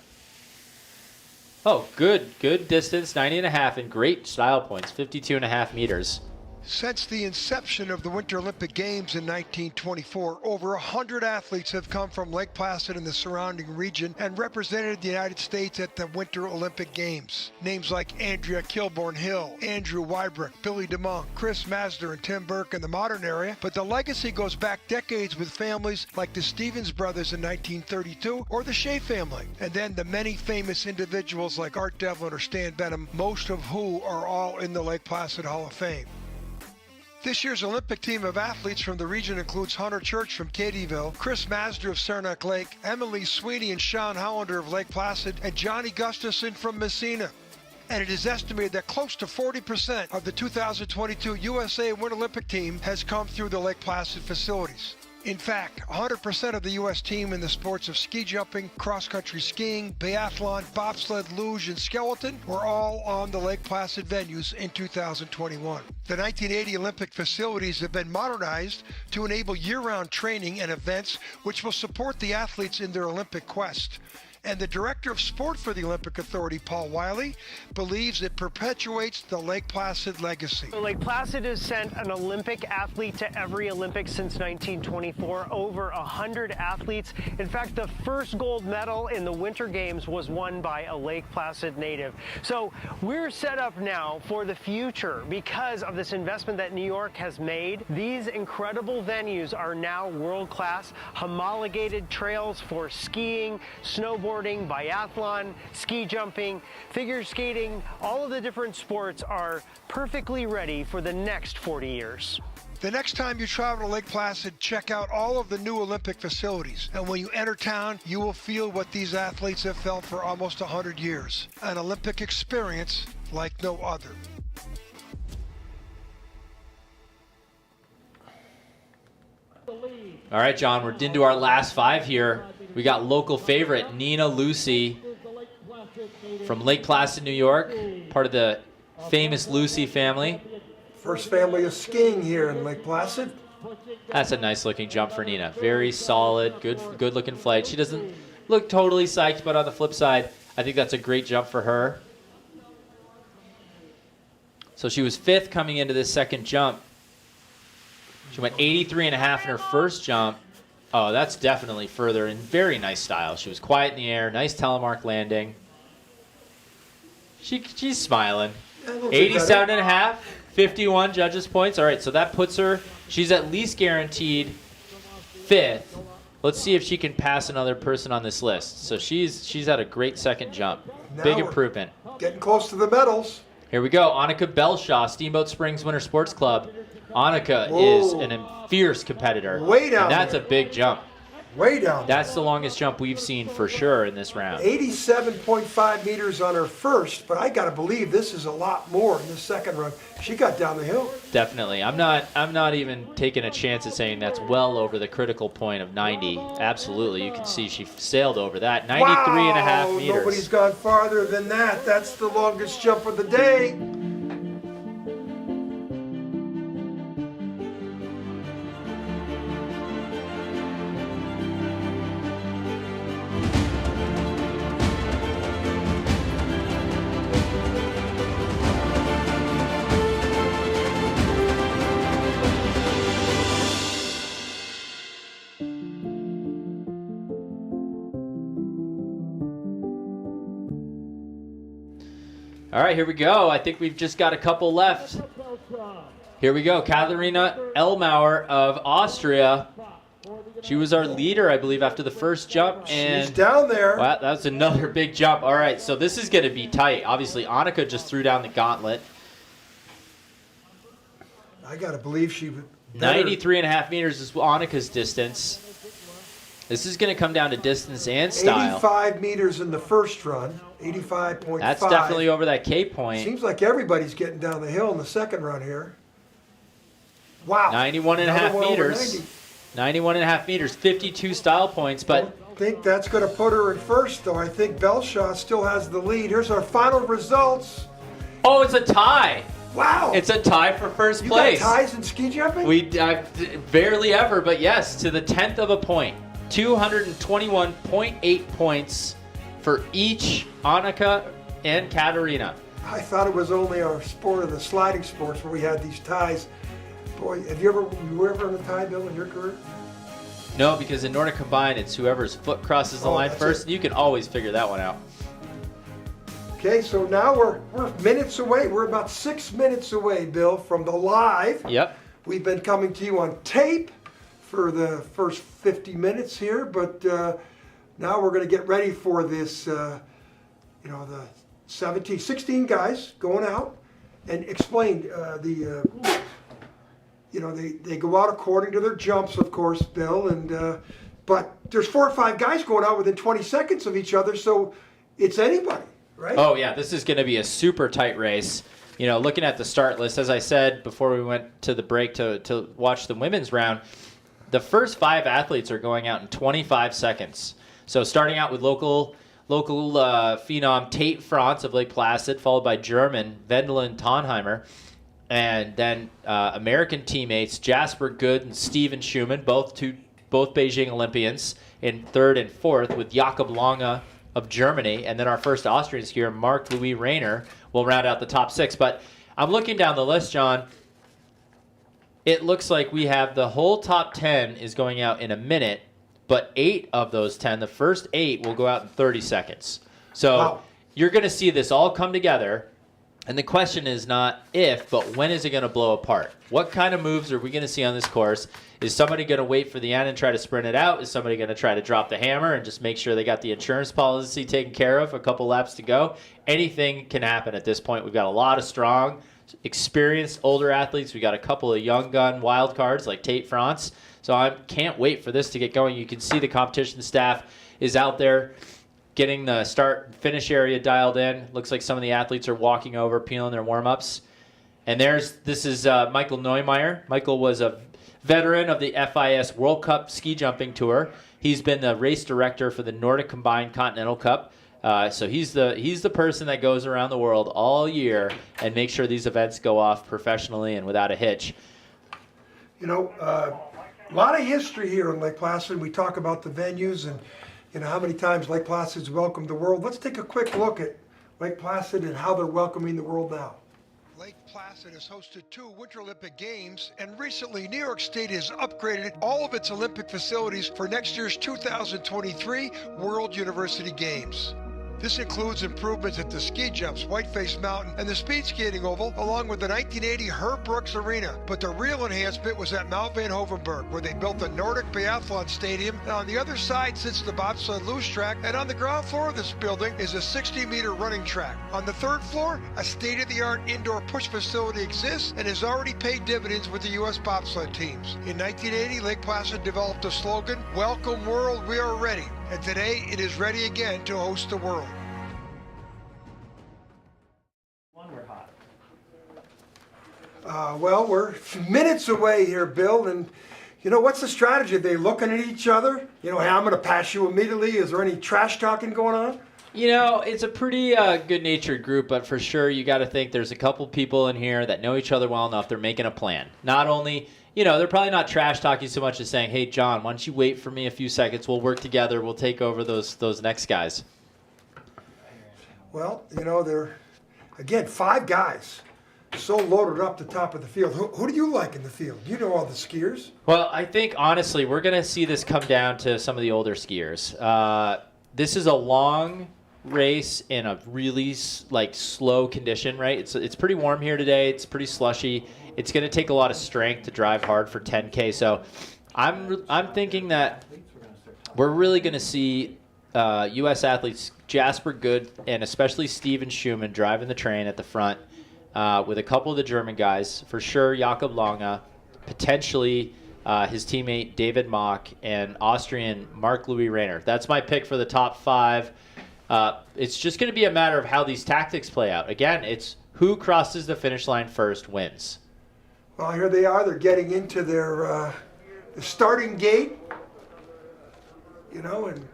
good distance, 90.5, and great style points, 52.5 meters.
Since the inception of the Winter Olympic Games in 1924, over 100 athletes have come from Lake Placid and the surrounding region and represented the United States at the Winter Olympic Games. Names like Andrea Kilborn-Hill, Andrew Wybrick, Billy DeMonk, Chris Masder, and Tim Burke in the modern area, but the legacy goes back decades with families like the Stevens brothers in 1932 or the Shea family, and then the many famous individuals like Art Devlin or Stan Benham, most of who are all in the Lake Placid Hall of Fame. This year's Olympic team of athletes from the region includes Hunter Church from Katyville, Chris Masder of Saranac Lake, Emily Sweeney and Sean Hollander of Lake Placid, and Johnny Gustafson from Messina. And it is estimated that close to 40% of the 2022 USA Winter Olympic team has come through the Lake Placid facilities. In fact, 100% of the U.S. team in the sports of ski jumping, cross-country skiing, biathlon, bobsled, luge, and skeleton were all on the Lake Placid venues in 2021. The 1980 Olympic facilities have been modernized to enable year-round training and events which will support the athletes in their Olympic quest. And the director of sport for the Olympic Authority, Paul Wiley, believes it perpetuates the Lake Placid legacy.
Lake Placid has sent an Olympic athlete to every Olympics since 1924, over 100 athletes. In fact, the first gold medal in the Winter Games was won by a Lake Placid native. So we're set up now for the future because of this investment that New York has made. These incredible venues are now world-class, homologated trails for skiing, snowboarding, snowboarding, biathlon, ski jumping, figure skating, all of the different sports are perfectly ready for the next 40 years.
The next time you travel to Lake Placid, check out all of the new Olympic facilities. And when you enter town, you will feel what these athletes have felt for almost 100 years. An Olympic experience like no other.
All right, John, we're into our last 5 here. We got local favorite Nina Lucy from Lake Placid, New York, part of the famous Lucy family.
First family of skiing here in Lake Placid.
That's a nice looking jump for Nina. Very solid, good looking flight. She doesn't look totally psyched, but on the flip side, I think that's a great jump for her. So she was 5th coming into this second jump. She went 83.5 in her first jump. Oh, that's definitely further in very nice style. She was quiet in the air, nice telemark landing. She's smiling. 87.5, 51 judges' points. All right, so that puts her, she's at least guaranteed 5th. Let's see if she can pass another person on this list. So she's had a great second jump.
Now
Big improvement.
Getting close to the medals.
Here we go. Annika Belshaw, Steamboat Springs Winter Sports Club. Annika is a fierce competitor.
Way down
and that's
there.
a big jump.
Way down
That's the longest jump we've seen for sure in this round.
87.5 meters on her first, but I gotta believe this is a lot more in the second run. She got down the hill.
Definitely. I'm not even taking a chance at saying that's well over the critical point of 90. Absolutely. You can see she sailed over that. 93.5 meters.
Nobody's gone farther than that. That's the longest jump of the day.
All right, here we go. I think we've just got a couple left. Here we go. Katharina Ellmauer of Austria. She was our leader, I believe, after the first jump. And
she's down there.
Wow, that's another big jump. All right, so this is going to be tight. Obviously, Annika just threw down the gauntlet.
I gotta believe she would.
93.5 meters is Annika's distance. This is going to come down to distance and style.
85 meters in the first run. 85.5.
That's definitely over that K point.
Seems like everybody's getting down the hill in the second run here. Wow.
91.5 meters. 91.5 meters, 52 style points, but
I think that's going to put her in first, though. I think Belshaw still has the lead. Here's our final results.
Oh, it's a tie.
Wow.
It's a tie for first
You
place.
got ties in ski jumping?
We barely ever, but yes, to the 10th of a point. 221.8 points for each Annika and Katarina.
I thought it was only our sport of the sliding sports where we had these ties. Boy, you were ever on a tie, Bill, in your career?
No, because in Nordic combined, it's whoever's foot crosses the line first. You can always figure that one out.
Okay, so now we're minutes away. We're about 6 minutes away, Bill, from the live.
Yep.
We've been coming to you on tape for the first 50 minutes here, but now we're going to get ready for this, the 16 guys going out and explain they go out according to their jumps, of course, Bill, and but there's 4 or 5 guys going out within 20 seconds of each other, so it's anybody, right?
Oh yeah, this is going to be a super tight race. Looking at the start list, as I said before we went to the break to watch the women's round, the first 5 athletes are going out in 25 seconds. So starting out with local phenom Tate France of Lake Placid, followed by German Wendelin Tonheimer, and then American teammates Jasper Good and Steven Schumann, both Beijing Olympians, in 3rd and 4th, with Jakob Lange of Germany, and then our first Austrian skier, Marc-Louis Rayner, will round out the top 6. But I'm looking down the list, John. It looks like we have the whole top 10 is going out in a minute, but 8 of those 10, the first 8, will go out in 30 seconds. So You're going to see this all come together. And the question is not if, but when is it going to blow apart? What kind of moves are we going to see on this course? Is somebody going to wait for the end and try to sprint it out? Is somebody going to try to drop the hammer and just make sure they got the insurance policy taken care of, a couple laps to go? Anything can happen at this point. We've got a lot of strong, experienced, older athletes. We got a couple of young gun wild cards like Tate France. So I can't wait for this to get going. You can see the competition staff is out there getting the start finish area dialed in. Looks like some of the athletes are walking over, peeling their warm-ups. And this is Michael Neumeier. Michael was a veteran of the FIS World Cup ski jumping tour. He's been the race director for the Nordic combined Continental Cup. So he's the person that goes around the world all year and makes sure these events go off professionally and without a hitch.
You know, a lot of history here in Lake Placid. We talk about the venues and how many times Lake Placid's welcomed the world. Let's take a quick look at Lake Placid and how they're welcoming the world now.
Lake Placid has hosted 2 Winter Olympic Games, and recently New York State has upgraded all of its Olympic facilities for next year's 2023 World University Games. This includes improvements at the ski jumps, Whiteface Mountain, and the speed skating oval, along with the 1980 Herb Brooks Arena. But the real enhancement was at Mount Van Hovenberg, where they built the Nordic Biathlon Stadium. And on the other side sits the bobsled loose track, and on the ground floor of this building is a 60-meter running track. On the 3rd floor, a state-of-the-art indoor push facility exists and has already paid dividends with the U.S. bobsled teams. In 1980, Lake Placid developed a slogan, "Welcome World, we are ready." And today it is ready again to host the world. Well, we're minutes away here, Bill, and what's the strategy? Are they looking at each other? Hey, I'm going to pass you immediately. Is there any trash talking going on?
It's a pretty good-natured group, but for sure you got to think there's a couple people in here that know each other well enough. They're making a plan. Not only, they're probably not trash talking so much as saying, "Hey, John, why don't you wait for me a few seconds? We'll work together. We'll take over those next guys."
Well, they're, again, 5 guys. So loaded up the top of the field. Who do you like in the field? You know all the skiers.
Well, I think, honestly, we're going to see this come down to some of the older skiers. This is a long race in a really slow condition, right? It's pretty warm here today. It's pretty slushy. It's going to take a lot of strength to drive hard for 10K. So I'm thinking that we're really going to see U.S. athletes, Jasper Good and especially Steven Schumann, driving the train at the front. With a couple of the German guys, for sure Jakob Lange, potentially his teammate David Mock, and Austrian Marc-Louis Rayner. That's my pick for the top 5. It's just going to be a matter of how these tactics play out. Again, it's who crosses the finish line first wins.
Well, here they are. They're getting into their the starting gate. And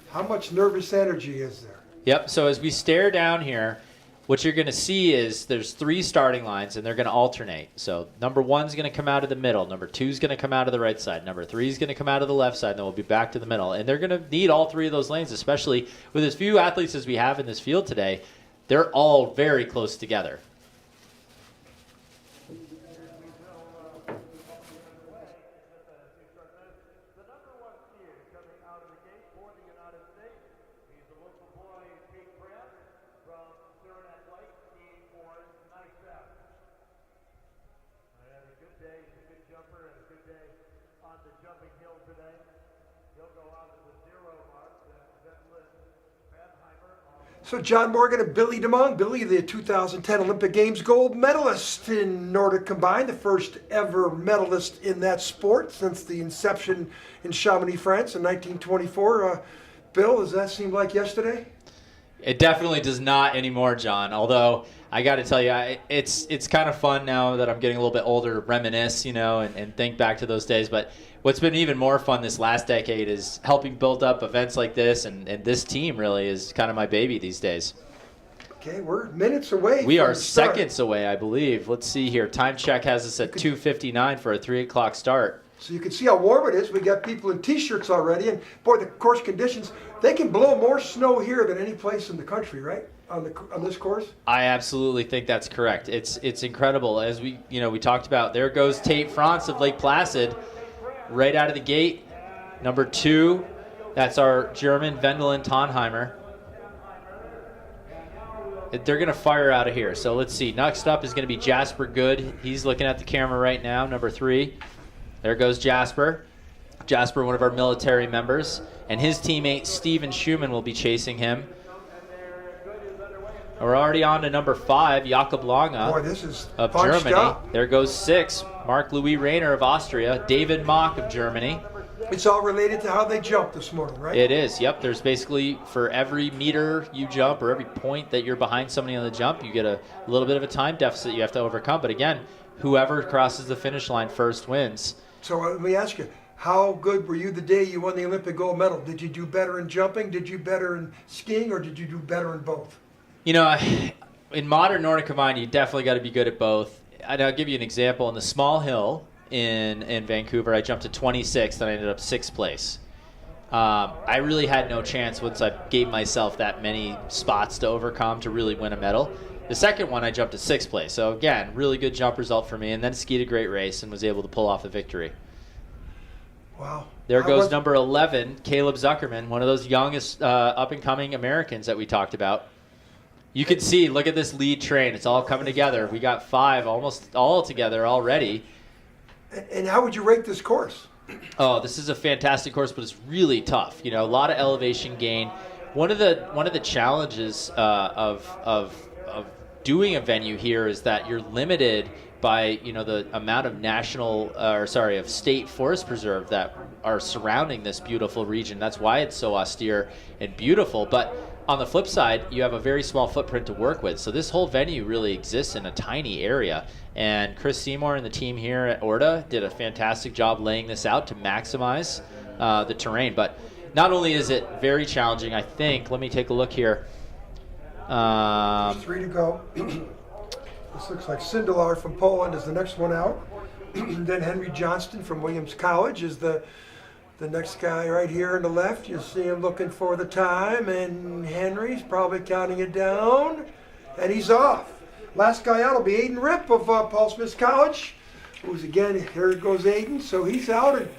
how much nervous energy is there?
Yep, so as we stare down here, what you're going to see is there's 3 starting lines, and they're going to alternate. So number 1's going to come out of the middle. Number 2's going to come out of the right side. Number 3's going to come out of the left side, and then we'll be back to the middle. And they're going to need all 3 of those lanes, especially with as few athletes as we have in this field today. They're all very close together.
So John Morgan and Billy DeMong. Billy, the 2010 Olympic Games gold medalist in Nordic combined, the first ever medalist in that sport since the inception in Chamonix, France in 1924. Bill, does that seem like yesterday?
It definitely does not anymore, John. Although I got to tell you, it's kind of fun now that I'm getting a little bit older to reminisce, and think back to those days. But what's been even more fun this last decade is helping build up events like this, and this team really is kind of my baby these days.
Okay, we're minutes away.
We are seconds away, I believe. Let's see here. Time check has us at 2:59 for a 3 o'clock start.
So you can see how warm it is. We got people in T-shirts already, and boy, the course conditions, they can blow more snow here than any place in the country, right? On this course?
I absolutely think that's correct. It's incredible. As we talked about, there goes Tate France of Lake Placid right out of the gate. Number 2, that's our German Wendelin Tonheimer. they're going to fire out of here. So let's see. Next up is going to be Jasper Good. He's looking at the camera right now, number 3. There goes Jasper. Jasper, one of our military members. And his teammate, Steven Schumann, will be chasing him. We're already on to number 5, Jakob Lange of Germany.
Up.
There goes 6, Marc-Louis Rayner of Austria. David Mock of Germany.
It's all related to how they jumped this morning, right?
It is, yep. There's basically, for every meter you jump or every point that you're behind somebody on the jump, you get a little bit of a time deficit you have to overcome. But again, whoever crosses the finish line first wins.
So let me ask you, how good were you the day you won the Olympic gold medal? Did you do better in jumping? Did you better in skiing? Or did you do better in both?
You know, in modern Nordic combined, you definitely got to be good at both. I'll give you an example. In the small hill in Vancouver, I jumped to 26th and I ended up 6th place. I really had no chance once I gave myself that many spots to overcome to really win a medal. The second one, I jumped to 6th place. So again, really good jump result for me, and then skied a great race and was able to pull off the victory.
Wow.
There goes number 11, Caleb Zuckerman, one of those youngest up-and-coming Americans that we talked about. You can see, look at this lead train. It's all coming together. We got 5 almost all together already.
And how would you rate this course?
Oh, this is a fantastic course, but it's really tough. You know, a lot of elevation gain. One of the challenges of doing a venue here is that you're limited by, you know, the amount of state forest preserve that are surrounding this beautiful region. That's why it's so austere and beautiful. But on the flip side, you have a very small footprint to work with. So this whole venue really exists in a tiny area. And Chris Seymour and the team here at Orta did a fantastic job laying this out to maximize the terrain. But not only is it very challenging, I think, let me take a look here.
There's 3 to go. This looks like Sindelar from Poland is the next one out. Then Henry Johnston from Williams College is the next guy right here on the left. You see him looking for the time, and Henry's probably counting it down, and he's off. Last guy out will be Aiden Ripp of Paul Smith College, who's again, here goes Aiden, so he's out, and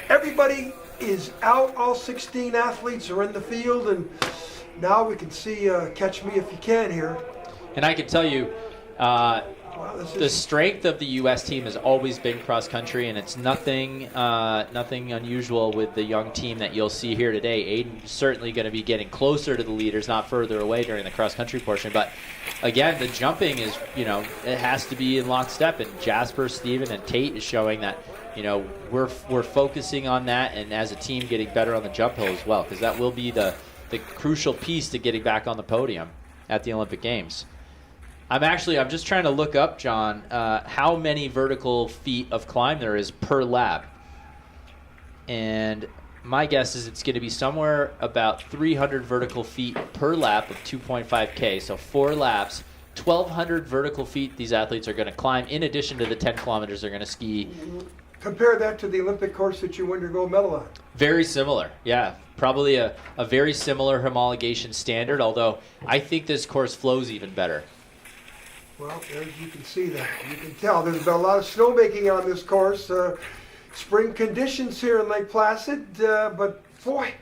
everybody is out. All 16 athletes are in the field, and now we can see Catch Me If You Can here.
And I can tell you, the strength of the U.S. team has always been cross country, and it's nothing unusual with the young team that you'll see here today. Aiden's certainly going to be getting closer to the leaders, not further away during the cross country portion. But again, the jumping is, you know, it has to be in lockstep. And Jasper, Steven, and Tate is showing that, you know, we're focusing on that, and as a team getting better on the jump hill as well, because that will be the crucial piece to getting back on the podium at the Olympic Games. I'm just trying to look up, John, how many vertical feet of climb there is per lap. And my guess is it's going to be somewhere about 300 vertical feet per lap of 2.5K. So 4 laps, 1,200 vertical feet these athletes are going to climb, in addition to the 10 kilometers they're going to ski.
Compare that to the Olympic course that you won your gold medal on.
Very similar, yeah. Probably a very similar homologation standard, although I think this course flows even better.
Well, as you can see that. You can tell there's been a lot of snowmaking on this course. Spring conditions here in Lake Placid, but boy,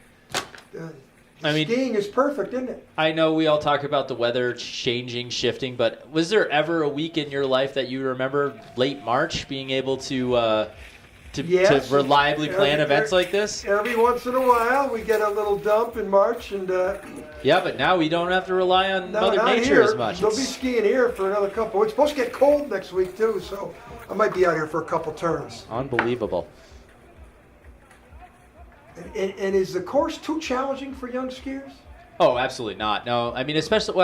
skiing is perfect, isn't it?
I know we all talk about the weather changing, shifting, but was there ever a week in your life that you remember late March being able to reliably plan events like this?
Every once in a while, we get a little dump in March, and
yeah, but now we don't have to rely on Mother Nature as much.
They'll be skiing here for another couple. It's supposed to get cold next week too, so I might be out here for a couple turns.
Unbelievable.
And is the course too challenging for young skiers?
Oh, absolutely not. No, I mean, especially,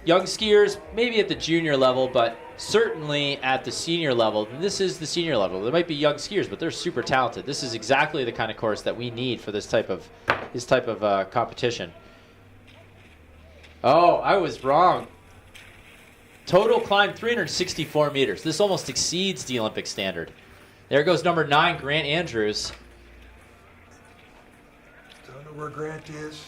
young skiers, maybe at the junior level, but certainly at the senior level. This is the senior level. There might be young skiers, but they're super talented. This is exactly the kind of course that we need for this type of competition. Oh, I was wrong. Total climb 364 meters. This almost exceeds the Olympic standard. There goes number 9, Grant Andrews.
Don't know where Grant is.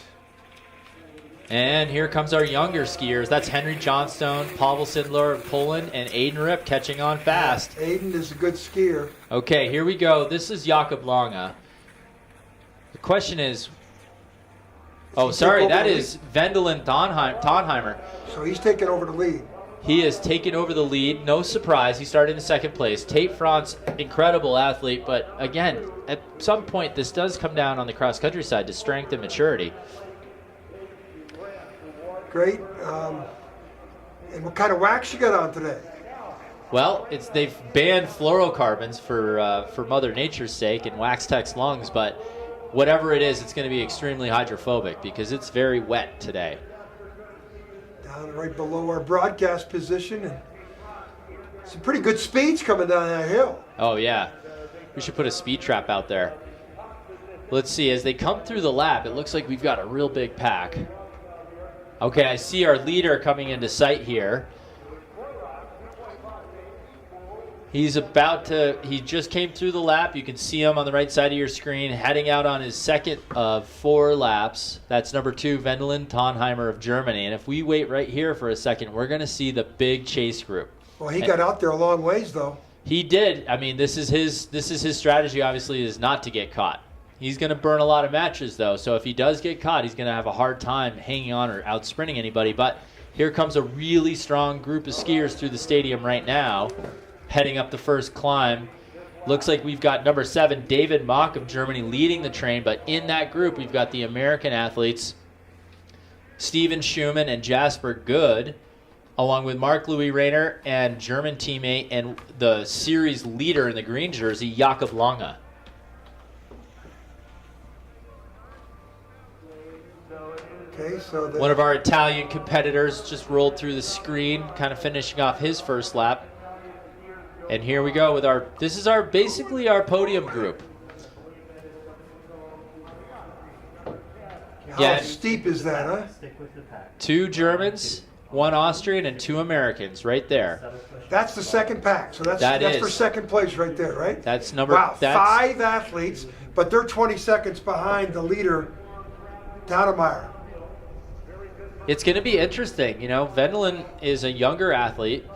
And here comes our younger skiers. That's Henry Johnstone, Pavel Sindler of Poland, and Aiden Ripp catching on fast.
Aiden is a good skier.
Okay, here we go. This is Jakob Lange. The question is, Oh,
He's
sorry,
taking over
that
the
is Wendelin Tonheimer.
So he's taking over the lead.
He has taken over the lead. No surprise. He started in second place. Tate France, incredible athlete. But again, at some point, this does come down on the cross-country side to strength and maturity.
Great. And what kind of wax you got on today?
Well, they've banned fluorocarbons for Mother Nature's sake and Wax-Tex lungs, but whatever it is, it's going to be extremely hydrophobic because it's very wet today.
Down right below our broadcast position, and some pretty good speeds coming down that hill.
Oh, yeah. We should put a speed trap out there. Let's see. As they come through the lap, it looks like we've got a real big pack. Okay, I see our leader coming into sight here. He just came through the lap. You can see him on the right side of your screen, heading out on his second of 4 laps. That's number 2, Wendelin Tonheimer of Germany. And if we wait right here for a second, we're going to see the big chase group.
Well, he got out there a long ways, though.
He did. I mean, this is his strategy, obviously, is not to get caught. He's going to burn a lot of matches, though. So if he does get caught, he's going to have a hard time hanging on or out sprinting anybody. But here comes a really strong group of skiers through the stadium right now, heading up the first climb. Looks like we've got number 7, David Mock of Germany, leading the train. But in that group, we've got the American athletes, Steven Schumann and Jasper Good, along with Mark-Louis Rayner and German teammate and the series leader in the green jersey, Jakob Lange.
Okay, so
one of our Italian competitors just rolled through the screen, kind of finishing off his first lap. And here we go with this is basically our podium group.
How steep is that, huh?
2 Germans, 1 Austrian, and 2 Americans right there.
That's the second pack. So that's for second place right there, right?
That's number.
Wow, 5 athletes, but they're 20 seconds behind the leader, Tonheimer.
It's going to be interesting. You know, Wendelin is a younger athlete,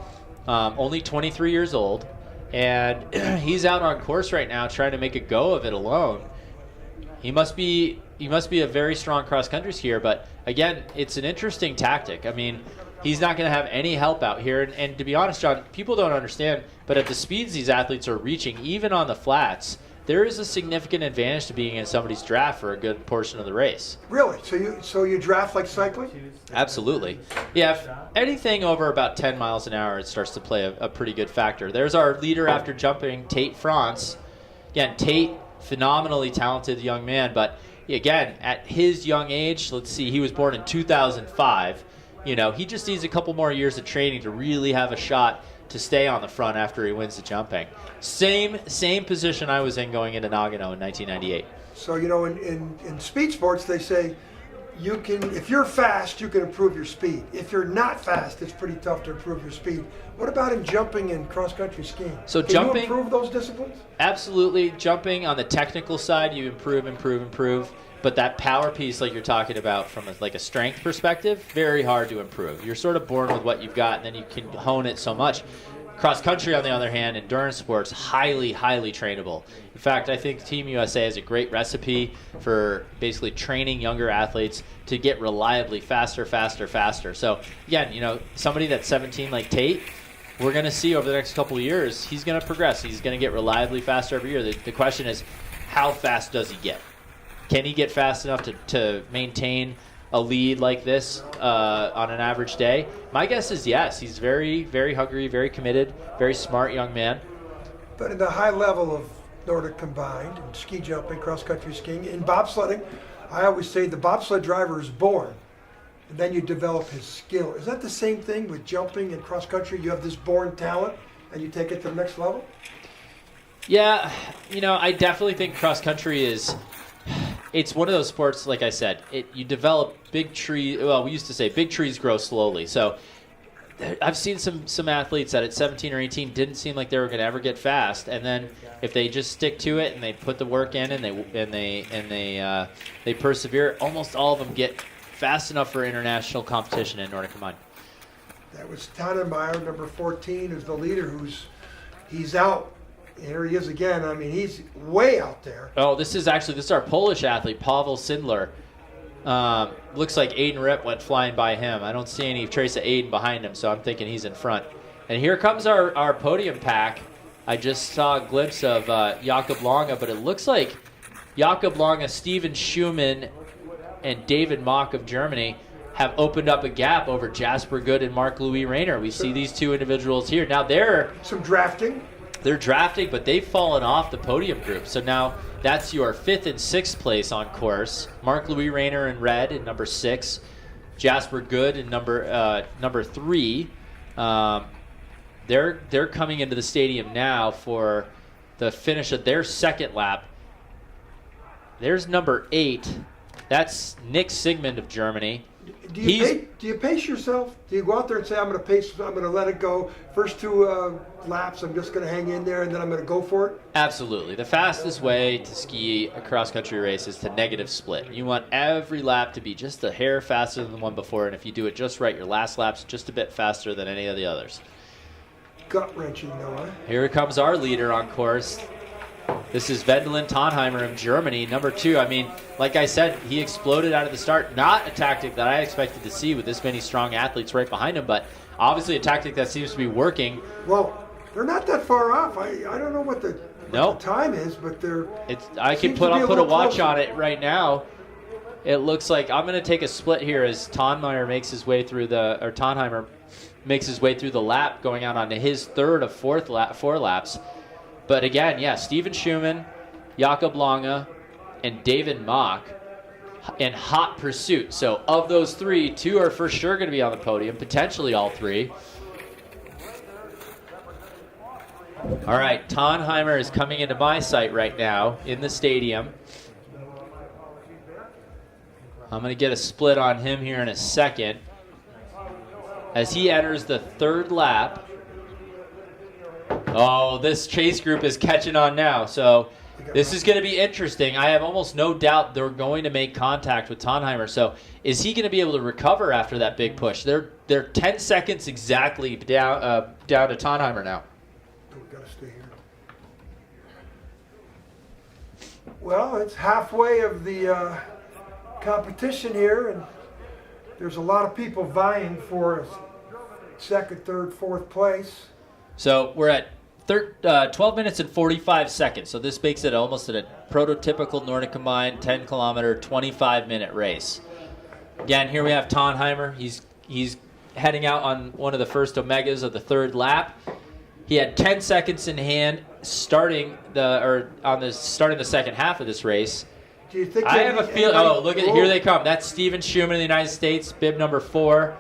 only 23 years old, and he's out on course right now trying to make a go of it alone. He must be a very strong cross-country skier, but again, it's an interesting tactic. I mean, he's not going to have any help out here, and to be honest, John, people don't understand, but at the speeds these athletes are reaching, even on the flats, there is a significant advantage to being in somebody's draft for a good portion of the race.
Really? So you draft like cycling?
Absolutely. Yeah, if anything over about 10 miles an hour, it starts to play a pretty good factor. There's our leader after jumping, Tate France. Again, Tate, phenomenally talented young man, but again, at his young age, let's see, he was born in 2005. You know, he just needs a couple more years of training to really have a shot to stay on the front after he wins the jumping. Same position I was in going into Nagano in 1998.
So, you know, in speed sports, they say you can, if you're fast, you can improve your speed. If you're not fast, it's pretty tough to improve your speed. What about in jumping and cross-country skiing?
So
can
jumping,
you improve those disciplines?
Absolutely. Jumping on the technical side, you improve. But that power piece, like you're talking about from a strength perspective, very hard to improve. You're sort of born with what you've got, and then you can hone it so much. Cross country, on the other hand, endurance sports, highly, highly trainable. In fact, I think Team USA has a great recipe for basically training younger athletes to get reliably faster. So again, you know, somebody that's 17 like Tate, we're going to see over the next couple of years, he's going to progress. He's going to get reliably faster every year. The question is, how fast does he get? Can he get fast enough to maintain a lead like this on an average day? My guess is yes. He's very, very hungry, very committed, very smart young man.
But in the high level of Nordic combined, and ski jumping, cross-country skiing, in bobsledding, I always say the bobsled driver is born, and then you develop his skill. Is that the same thing with jumping and cross-country? You have this born talent, and you take it to the next level?
Yeah, you know, I definitely think cross-country is... It's one of those sports, like I said, you develop big trees. Well, we used to say big trees grow slowly. So I've seen some athletes that at 17 or 18 didn't seem like they were going to ever get fast, and then if they just stick to it and they put the work in and they persevere, almost all of them get fast enough for international competition in Nordic combined.
That was Tonheimer, number 14, who's the leader. He's out. Here he is again. I mean, he's way out there.
Oh, this is our Polish athlete, Paweł Sindler. Looks like Aiden Rip went flying by him. I don't see any trace of Aiden behind him, so I'm thinking he's in front. And here comes our podium pack. I just saw a glimpse of Jakob Lange, but it looks like Jakob Lange, Steven Schumann, and David Mock of Germany have opened up a gap over Jasper Good and Marc-Louis Rayner. We see these two individuals here. Now they're drafting, but they've fallen off the podium group. So now that's your 5th and 6th place on course. Marc-Louis Rayner in red in number 6, Jasper Good in number 3. They're coming into the stadium now for the finish of their second lap. There's number 8. That's Nick Sigmund of Germany.
Do you pace yourself? Do you go out there and say, I'm going to pace, I'm going to let it go? First 2 laps, I'm just going to hang in there, and then I'm going to go for it?
Absolutely. The fastest way to ski a cross-country race is to negative split. You want every lap to be just a hair faster than the one before, and if you do it just right, your last lap's just a bit faster than any of the others.
Gut-wrenching, Noah.
Here comes our leader on course. This is Wendelin Tonheimer of Germany, number 2. I mean, like I said, he exploded out of the start. Not a tactic that I expected to see with this many strong athletes right behind him, but obviously a tactic that seems to be working.
Well, they're not that far off. I don't know what the time is, but they're...
I can put a watch on it right now. It looks like I'm going to take a split here as Tonheimer makes his way through Tonheimer makes his way through the lap, going out onto his 3rd of 4 laps. But again, yeah, Steven Schumann, Jakob Lange, and David Mock in hot pursuit. So of those 3, 2 are for sure going to be on the podium, potentially all 3. All right, Tonheimer is coming into my sight right now in the stadium. I'm going to get a split on him here in a second as he enters the 3rd lap. Oh, this chase group is catching on now, so this is going to be interesting. I have almost no doubt they're going to make contact with Tonheimer. So is he going to be able to recover after that big push? They're 10 seconds exactly down to Tonheimer now.
We've got to stay here. Well, it's halfway of the competition here, and there's a lot of people vying for 2nd, 3rd, 4th place.
So we're at 12 minutes and 45 seconds. So this makes it almost a prototypical Nordic combined 10-kilometer, 25-minute race. Again, here we have Tonheimer. He's heading out on one of the first Omegas of the 3rd lap. He had 10 seconds in hand starting the second half of this race.
Do you think
I have a feeling? Oh, look at here they come. That's Steven Schumann of the United States, bib number 4.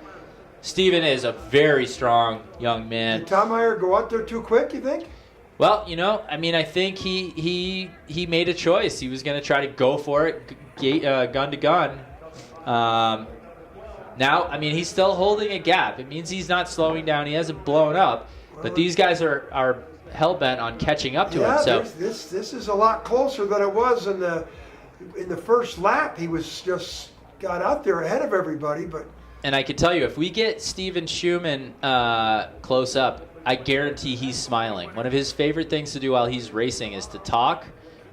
Steven is a very strong young man.
Did Tonheimer go out there too quick, you think?
Well, I think he made a choice. He was going to try to go for it, gun to gun. Now, he's still holding a gap. It means he's not slowing down. He hasn't blown up. But these guys are hell-bent on catching up to him. So
this is a lot closer than it was in the first lap. He was just got out there ahead of everybody, but...
And I can tell you, if we get Steven Schumann close up, I guarantee he's smiling. One of his favorite things to do while he's racing is to talk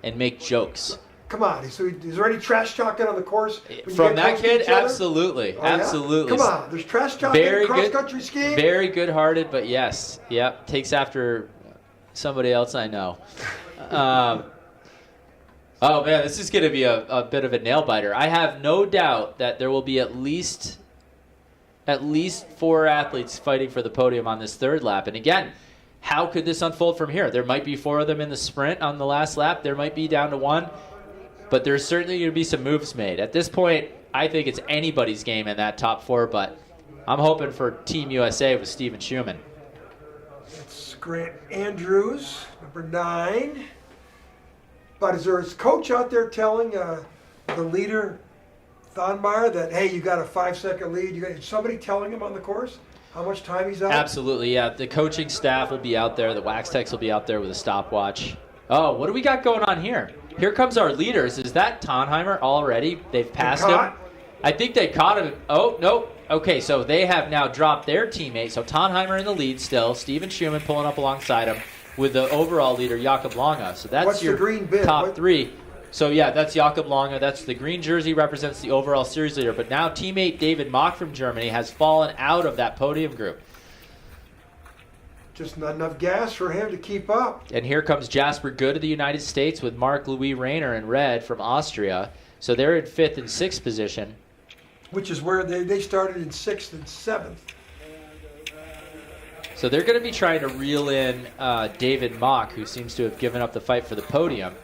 and make jokes.
Come on, so is there any trash talking on the course?
From that kid, absolutely, absolutely.
Come on, there's trash talking in cross-country skiing?
Very good-hearted, but yes, yep, takes after somebody else I know. Oh man, this is going to be a bit of a nail-biter. I have no doubt that there will be at least 4 athletes fighting for the podium on this 3rd lap. And again, how could this unfold from here? There might be 4 of them in the sprint on the last lap. There might be down to 1. But there's certainly going to be some moves made. At this point, I think it's anybody's game in that top 4. But I'm hoping for Team USA with Steven Schumann.
It's Grant Andrews, number 9. But is there his coach out there telling the leader, Tonheimer, that, hey, you got a 5-second lead? Is somebody telling him on the course how much time he's out?
Absolutely, yeah. The coaching staff will be out there. The wax techs will be out there with a stopwatch. Oh, what do we got going on here? Here comes our leaders. Is that Tonheimer already? They've passed him? I think they caught him. Oh, no. Okay, so they have now dropped their teammate. So Tonheimer in the lead still. Steven Schumann pulling up alongside him with the overall leader, Jakob Lange. So that's
What's
your
the green bib?
top 3. So yeah, that's Jakob Lange. That's the green jersey, represents the overall series leader. But now teammate David Mock from Germany has fallen out of that podium group.
Just not enough gas for him to keep up.
And here comes Jasper Good of the United States with Marc-Louis Rayner in red from Austria. So they're in 5th and 6th position.
Which is where they started in 6th and 7th.
So they're going to be trying to reel in David Mock, who seems to have given up the fight for the podium.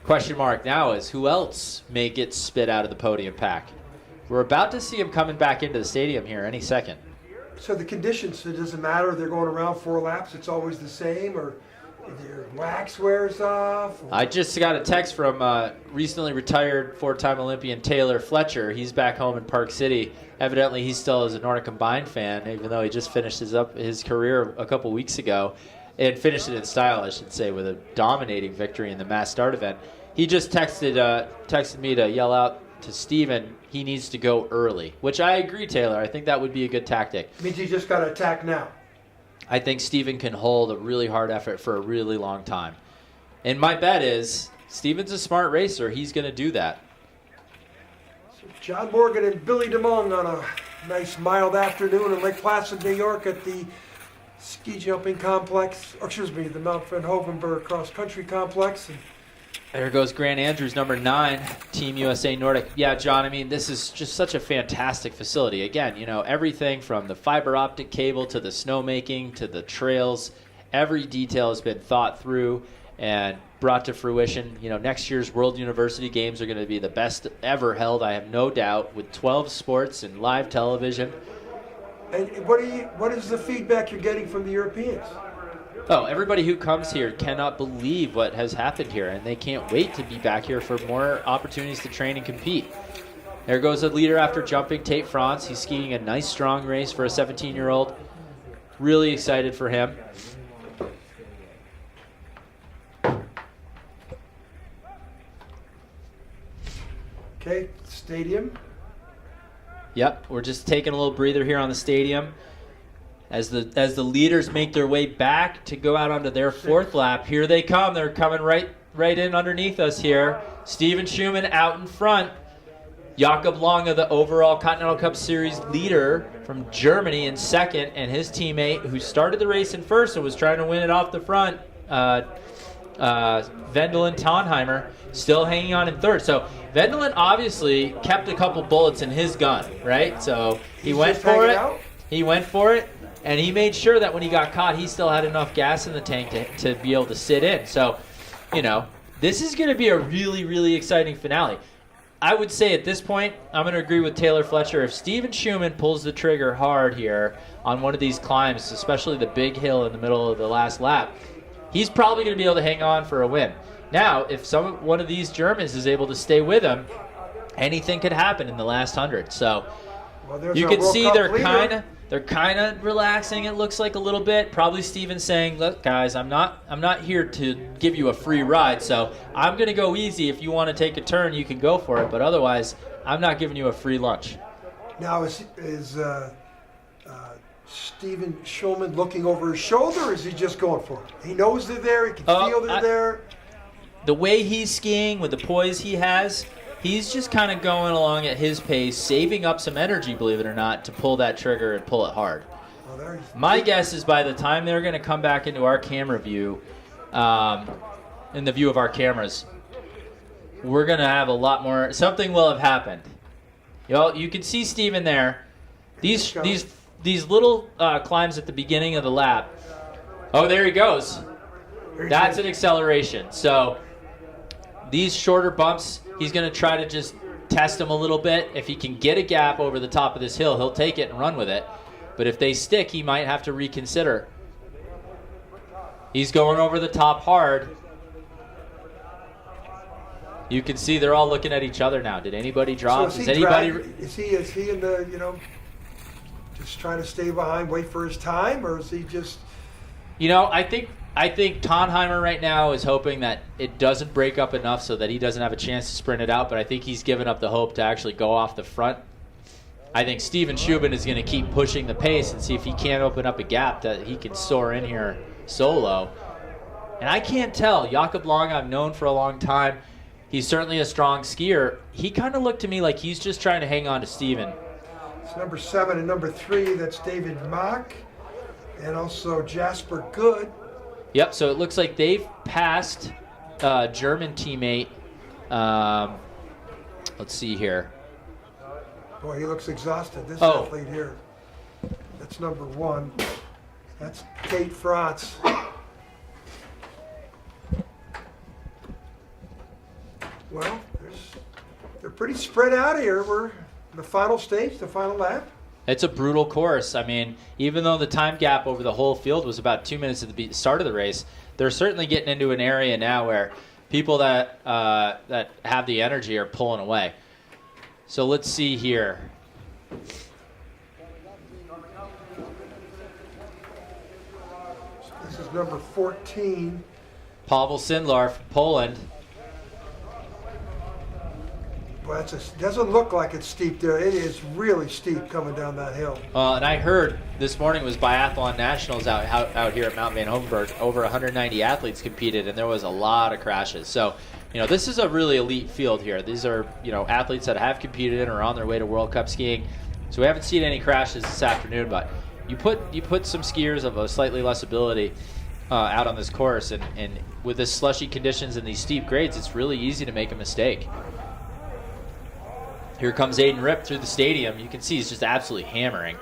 Question mark now is who else may get spit out of the podium pack? We're about to see him coming back into the stadium here any second.
So the conditions, it doesn't matter. They're going around 4 laps. It's always the same, or their wax wears off. Or...
I just got a text from recently retired 4-time Olympian Taylor Fletcher. He's back home in Park City. Evidently, he still is a Nordic Combined fan, even though he just finished his career a couple weeks ago. And finished it in style, I should say, with a dominating victory in the mass start event. He just texted me to yell out to Steven, he needs to go early, which I agree, Taylor. I think that would be a good tactic.
Means you just got to attack now.
I think Steven can hold a really hard effort for a really long time. And my bet is Steven's a smart racer. He's going to do that.
So John Morgan and Billy DeMong on a nice mild afternoon in Lake Placid, New York at the ski jumping complex, or excuse me, the Mount Van Hovenberg cross country complex. And
there goes Grant Andrews, number 9, Team USA Nordic. Yeah, John, I mean, this is just such a fantastic facility. Again, you know, everything from the fiber optic cable to the snowmaking to the trails, every detail has been thought through and brought to fruition. You know, next year's World University Games are going to be the best ever held, I have no doubt, with 12 sports and live television.
And what is the feedback you're getting from the Europeans?
Oh, everybody who comes here cannot believe what has happened here, and they can't wait to be back here for more opportunities to train and compete. There goes a leader after jumping, Tate Franz. He's skiing a nice, strong race for a 17-year-old. Really excited for him.
Okay, stadium.
Yep, we're just taking a little breather here on the stadium. As the leaders make their way back to go out onto their 4th lap, here they come. They're coming right in underneath us here. Steven Schumann out in front. Jakob Lange, the overall Continental Cup Series leader from Germany, in 2nd, and his teammate who started the race in 1st and was trying to win it off the front, Wendelin Tonheimer, still hanging on in 3rd. So Wendelin obviously kept a couple bullets in his gun, right? So he went for it. He went for it. And he made sure that when he got caught, he still had enough gas in the tank to be able to sit in. So, you know, this is going to be a really, really exciting finale. I would say at this point, I'm going to agree with Taylor Fletcher. If Steven Schumann pulls the trigger hard here on one of these climbs, especially the big hill in the middle of the last lap, he's probably going to be able to hang on for a win. Now, if one of these Germans is able to stay with him, anything could happen in the last 100. So you can see they're kind of relaxing, it looks like, a little bit. Probably Steven's saying, look, guys, I'm not here to give you a free ride, so I'm going to go easy. If you want to take a turn, you can go for it, but otherwise, I'm not giving you a free lunch.
Now, is Steven Schulman looking over his shoulder, or is he just going for it? He knows they're there, he can feel they're there.
The way he's skiing, with the poise he has, he's just kind of going along at his pace, saving up some energy, believe it or not, to pull that trigger and pull it hard. My guess is by the time they're going to come back into our camera view, in the view of our cameras, we're going to have a lot more. Something will have happened. You can see Steven there. These little climbs at the beginning of the lap. Oh, there he goes. That's an acceleration. So these shorter bumps, he's going to try to just test them a little bit. If he can get a gap over the top of this hill, he'll take it and run with it. But if they stick, he might have to reconsider. He's going over the top hard. You can see they're all looking at each other now. Did anybody drop?
So is he in the, just trying to stay behind, wait for his time, or is he just...
I think Tonheimer right now is hoping that it doesn't break up enough so that he doesn't have a chance to sprint it out, but I think he's given up the hope to actually go off the front. I think Steven Schumann is going to keep pushing the pace and see if he can't open up a gap that he can soar in here solo. And I can't tell. Jakob Lange, I've known for a long time. he's certainly a strong skier. He kind of looked to me like he's just trying to hang on to Steven.
It's number 7 and number 3. That's David Mock and also Jasper Good.
Yep, so it looks like they've passed German teammate. Let's see here.
Boy, he looks exhausted, this
Oh.
athlete here. That's number 1. That's Kate Franz. Well, they're pretty spread out here. We're in the final stage, the final lap.
It's a brutal course. I mean, even though the time gap over the whole field was about 2 minutes at the start of the race, they're certainly getting into an area now where people that have the energy are pulling away. So let's see here.
This is number 14.
Pavel Sindlar from Poland.
Well, doesn't look like it's steep there. It is really steep coming down that hill.
And I heard this morning was Biathlon Nationals out here at Mount Van Hovenberg. Over 190 athletes competed, and there was a lot of crashes. So, this is a really elite field here. These are, athletes that have competed and are on their way to World Cup skiing. So we haven't seen any crashes this afternoon, but you put some skiers of a slightly less ability out on this course, and with the slushy conditions and these steep grades, it's really easy to make a mistake. Here comes Aiden Ripp through the stadium. You can see he's just absolutely hammering.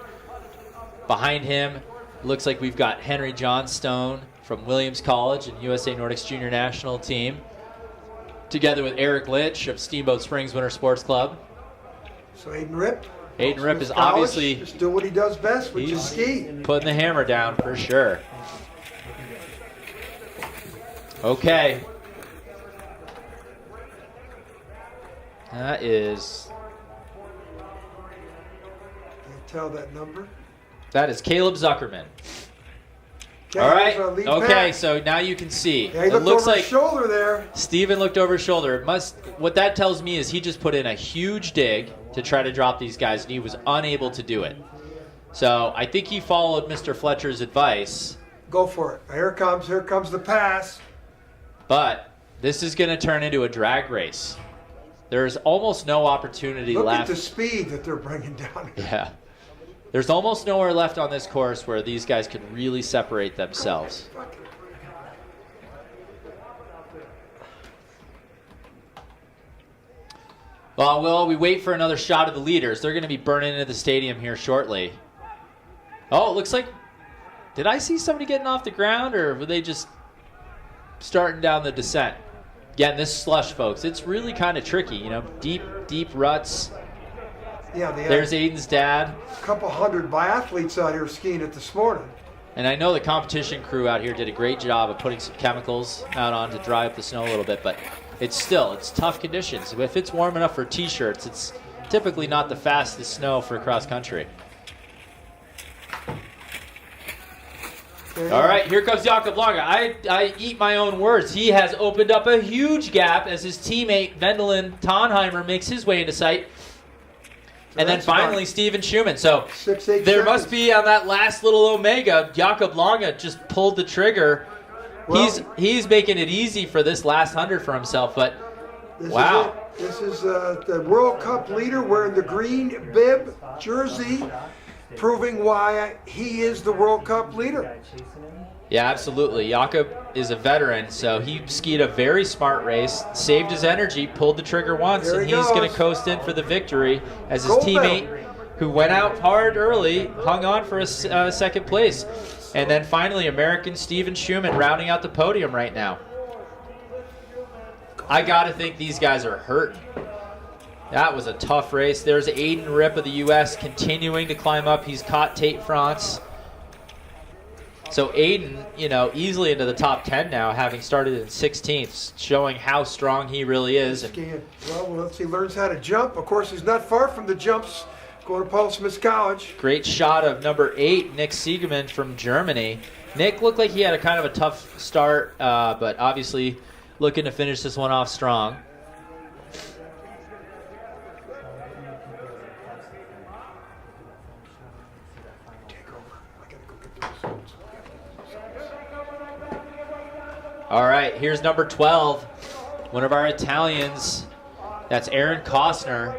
Behind him, looks like we've got Henry Johnstone from Williams College and USA Nordic's junior national team, together with Eric Litch of Steamboat Springs Winter Sports Club.
So Aiden Ripp.
Aiden Ripp is obviously
just doing what he does best, which is ski.
Putting the hammer down for sure. Okay. That is...
Tell that number.
That is Caleb Zuckerman.
Okay,
all right.
Okay,
pack. So now you can see.
Yeah, he looked
looks
over
like
his shoulder there.
Steven looked over his shoulder. What that tells me is he just put in a huge dig to try to drop these guys, and he was unable to do it. So I think he followed Mr. Fletcher's advice.
Go for it. Here comes the pass.
But this is going to turn into a drag race. There's almost no opportunity left.
Look at the speed that they're bringing down here.
Yeah. There's almost nowhere left on this course where these guys could really separate themselves. Well, while we wait for another shot of the leaders, they're going to be burning into the stadium here shortly. Oh, it looks like... Did I see somebody getting off the ground, or were they just starting down the descent? Again, this slush, folks, it's really kind of tricky. Deep ruts.
Yeah,
there's Aiden's dad.
A couple hundred biathletes out here skiing it this morning.
And I know the competition crew out here did a great job of putting some chemicals out on to dry up the snow a little bit, but it's tough conditions. If it's warm enough for t-shirts, it's typically not the fastest snow for cross country.
Okay.
All right, here comes Jakob Lange. I eat my own words. He has opened up a huge gap as his teammate Wendelin Tonheimer makes his way into sight. And then finally, Steven Schumann. So there must be on that last little Omega, Jakob Lange just pulled the trigger. Well, he's making it easy for this last 100 for himself, but wow.
This is the World Cup leader wearing the green bib jersey, proving why he is the World Cup leader.
Yeah, absolutely. Jakob is a veteran, so he skied a very smart race, saved his energy, pulled the trigger once, and he's going to coast in for the victory as his teammate, who went out hard early, hung on for a second place. And then finally, American Steven Schumann rounding out the podium right now. I got to think these guys are hurting. That was a tough race. There's Aiden Ripp of the U.S. continuing to climb up. He's caught Tate France. So Aiden, easily into the top 10 now, having started in 16th, showing how strong he really is.
Well, once he learns how to jump, of course, he's not far from the jumps going to Paul Smith College.
Great shot of number 8, Nick Siegemann from Germany. Nick looked like he had a kind of a tough start, but obviously looking to finish this one off strong. All right, here's number 12, One of our Italians, that's Aaron Costner.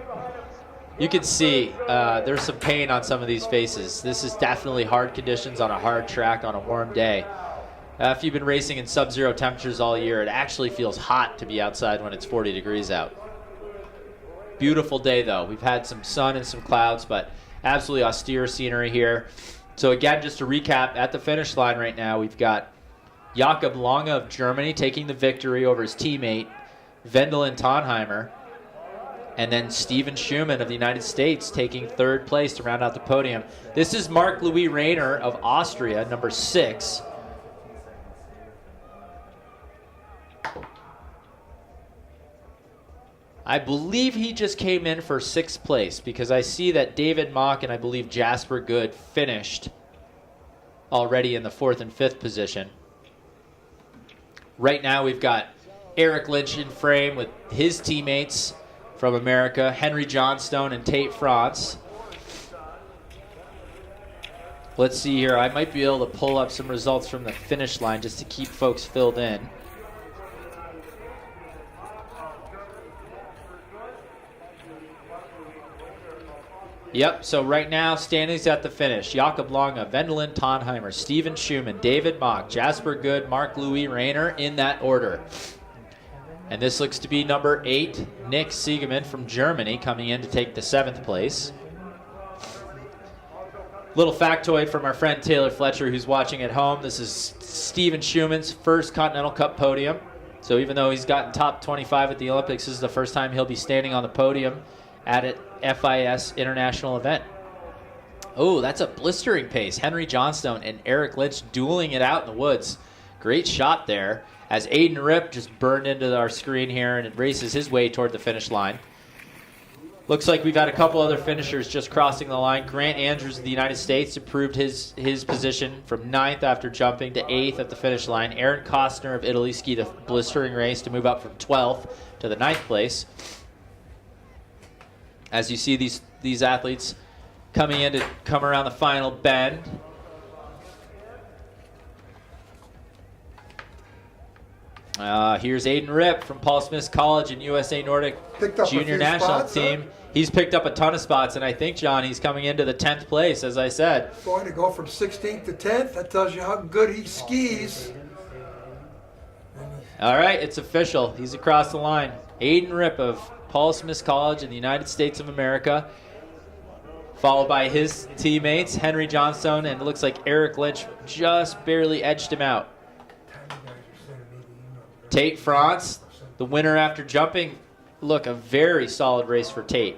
You can see there's some pain on some of these faces. This is definitely hard conditions on a hard track on a warm day. If you've been racing in sub-zero temperatures all year, it actually feels hot to be outside when it's 40 degrees out. Beautiful day though. We've had some sun and some clouds, but absolutely austere scenery here. So again, just to recap, at the finish line right now, we've got Jakob Lange of Germany taking the victory over his teammate, Wendelin Tonheimer. And then Steven Schumann of the United States taking third place to round out the podium. This is Marc-Louis Rayner of Austria, number 6. I believe he just came in for 6th place because I see that David Mock and I believe Jasper Good finished already in the 4th and 5th position. Right now we've got Eric Lynch in frame with his teammates from America, Henry Johnstone and Tate France. Let's see here. I might be able to pull up some results from the finish line just to keep folks filled in. Yep, so right now, standings at the finish. Jakob Lange, Wendelin Tonheimer, Steven Schumann, David Mock, Jasper Good, Marc-Louis Rayner in that order. And this looks to be number 8, Nick Siegemann from Germany, coming in to take the 7th place. Little factoid from our friend Taylor Fletcher, who's watching at home. This is Steven Schumann's first Continental Cup podium. So even though he's gotten top 25 at the Olympics, this is the first time he'll be standing on the podium at an FIS international event. Oh, that's a blistering pace. Henry Johnstone and Eric Lynch dueling it out in the woods. Great shot there as Aiden Rip just burned into our screen here and it races his way toward the finish line. Looks like we've had a couple other finishers just crossing the line. Grant Andrews of the United States improved his position from 9th after jumping to 8th at the finish line. Aaron Costner of Italy skied a blistering race to move up from 12th to the 9th place. As you see these athletes coming in to come around the final bend. Here's Aiden Rip from Paul Smith College and USA Nordic Junior National Team. Huh? He's picked up a ton of spots, and I think, John, he's coming into the 10th place, as I said.
Going to go from 16th to 10th, that tells you how good he skis.
All right, it's official. He's across the line. Aiden Rip of Paul Smith College in the United States of America, followed by his teammates, Henry Johnstone, and it looks like Eric Lynch just barely edged him out. Tate France, the winner after jumping. Look, a very solid race for Tate.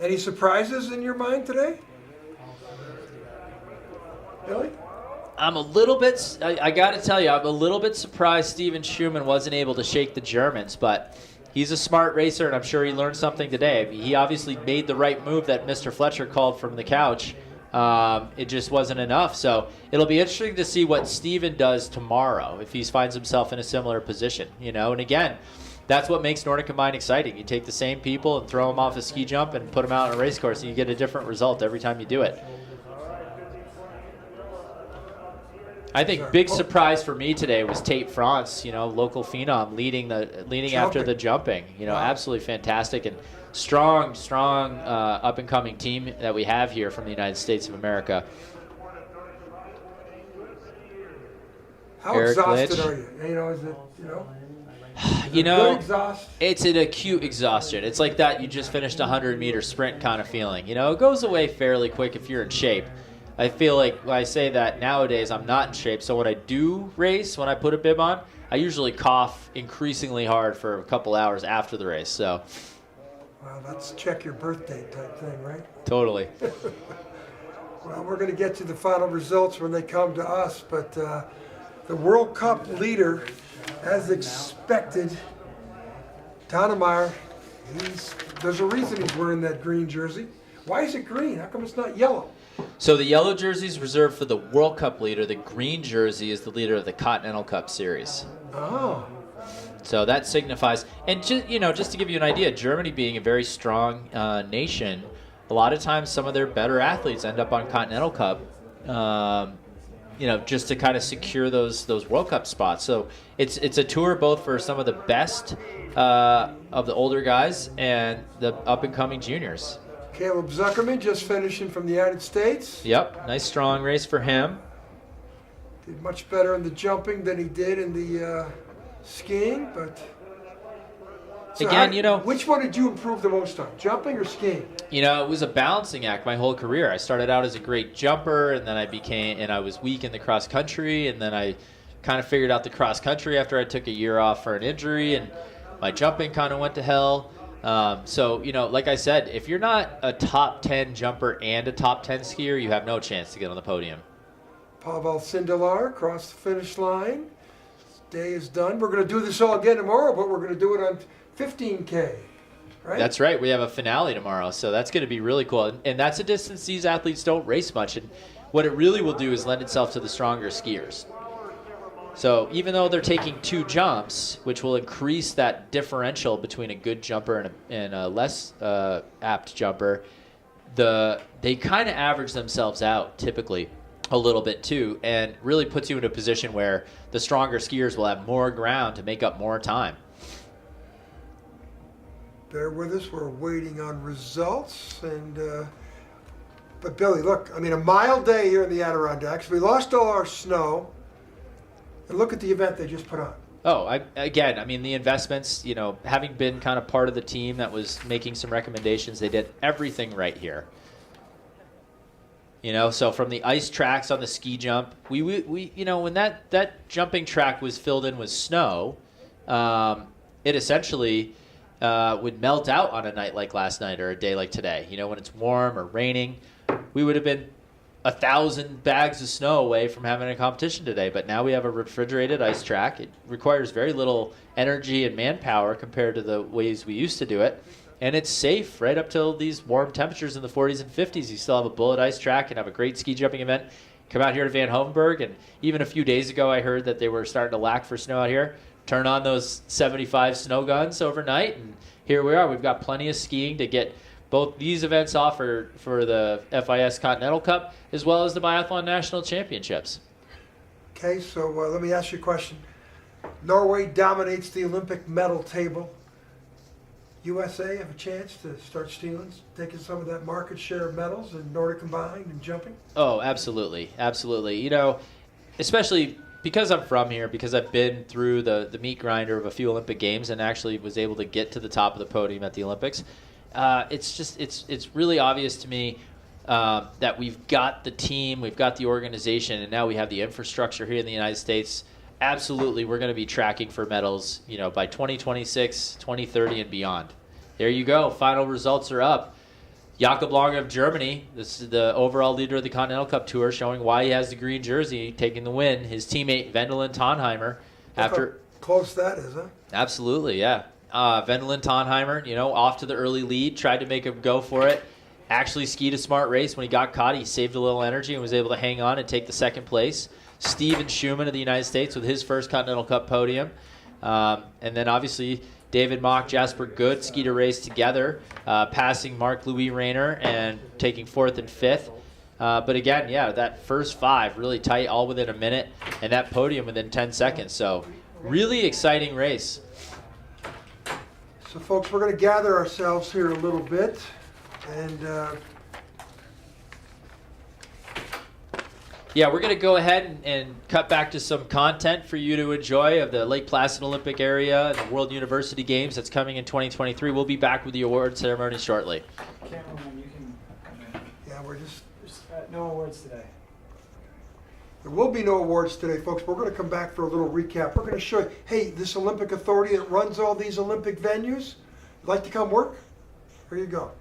Any surprises in your mind today? Billy?
I'm a little bit, I got to tell you, I'm a little bit surprised Steven Schumann wasn't able to shake the Germans, but he's a smart racer, and I'm sure he learned something today. I mean, he obviously made the right move that Mr. Fletcher called from the couch. It just wasn't enough. So it'll be interesting to see what Steven does tomorrow if he finds himself in a similar position, you know. And again, that's what makes Nordic Combined exciting. You take the same people and throw them off a ski jump and put them out on a race course, and you get a different result every time you do it. I think big surprise for me today was Tate France, you know, local phenom leading after the jumping. You know, absolutely fantastic and strong up and coming team that we have here from the United States of America.
How
Eric
exhausted
Lynch.
are you? You know, is it,
It's an acute exhaustion. It's like that you just finished a 100-meter sprint kind of feeling. You know, it goes away fairly quick if you're in shape. I feel like when I say that nowadays I'm not in shape, so when I do race, when I put a bib on, I usually cough increasingly hard for a couple hours after the race. So,
well, that's check your birthday type thing, right?
Totally.
Well, we're going to get to the final results when they come to us, but the World Cup leader, as expected, Tonheimer, there's a reason he's wearing that green jersey. Why is it green? How come it's not yellow?
So the yellow jersey is reserved for the World Cup leader. The green jersey is the leader of the Continental Cup Series.
Oh.
So that signifies, and just to give you an idea, Germany being a very strong nation, a lot of times some of their better athletes end up on Continental Cup just to kind of secure those World Cup spots. So it's a tour both for some of the best of the older guys and the up-and-coming juniors.
Caleb Zuckerman just finishing from the United States.
Yep, nice strong race for him.
Did much better in the jumping than he did in the skiing, but... So
Again,
which one did you improve the most on, jumping or skiing?
It was a balancing act my whole career. I started out as a great jumper, and then I was weak in the cross country, and then I kind of figured out the cross country after I took a year off for an injury, and my jumping kind of went to hell. So, like I said, if you're not a top 10 jumper and a top 10 skier, you have no chance to get on the podium.
Pavel Sindelar crossed the finish line. His day is done. We're going to do this all again tomorrow, but we're going to do it on 15K, right?
That's right. We have a finale tomorrow, so that's going to be really cool. And that's a distance these athletes don't race much. And what it really will do is lend itself to the stronger skiers. So even though they're taking 2 jumps, which will increase that differential between a good jumper and a less apt jumper, they kind of average themselves out typically a little bit too, and really puts you in a position where the stronger skiers will have more ground to make up more time.
Bear with us. We're waiting on results. But Billy, look, a mild day here in the Adirondacks. We lost all our snow. And look at the event they just put on.
Oh, the investments, having been kind of part of the team that was making some recommendations, they did everything right here. So from the ice tracks on the ski jump, we when that jumping track was filled in with snow, it essentially would melt out on a night like last night or a day like today. When it's warm or raining, we would have been 1,000 bags of snow away from having a competition today. But now we have a refrigerated ice track. It requires very little energy and manpower compared to the ways we used to do it. And it's safe right up till these warm temperatures in the 40s and 50s. You still have a bullet ice track and have a great ski jumping event. Come out here to Van Hovenberg, and even a few days ago I heard that they were starting to lack for snow out here. Turn on those 75 snow guns overnight, and here we are. We've got plenty of skiing to get both these events off for the FIS Continental Cup as well as the Biathlon National Championships.
Okay, so let me ask you a question. Norway dominates the Olympic medal table. USA have a chance to start taking some of that market share of medals in Nordic combined and jumping?
Oh, absolutely. Absolutely. Especially because I'm from here, because I've been through the meat grinder of a few Olympic Games and actually was able to get to the top of the podium at the Olympics, it's really obvious to me that we've got the team, we've got the organization, and now we have the infrastructure here in the United States. Absolutely, we're going to be tracking for medals, by 2026, 2030, and beyond. There you go. Final results are up. Jakob Lange of Germany, this is the overall leader of the Continental Cup Tour, showing why he has the green jersey, taking the win. His teammate, Wendelin Tonheimer, after...
Close that is, huh?
Absolutely, yeah. Wendelin Tonheimer, off to the early lead, tried to make him go for it. Actually skied a smart race. When he got caught, he saved a little energy and was able to hang on and take the second place. Steven Schumann of the United States with his first Continental Cup podium. And then obviously David Mock, Jasper Good skied a race together, passing Marc-Louis Rayner and taking 4th and 5th. But again, that first 5 really tight, all within a minute, and that podium within 10 seconds. So really exciting race.
So folks, we're going to gather ourselves here a little bit and
we're going to go ahead and cut back to some content for you to enjoy of the Lake Placid Olympic area and the World University Games that's coming in 2023. We'll be back with the award ceremony shortly.
Cameraman, you can come in.
Yeah,
There's no awards today.
There will be no awards today, folks. We're going to come back for a little recap. We're going to show you, hey, this Olympic authority that runs all these Olympic venues, you'd like to come work? Here you go.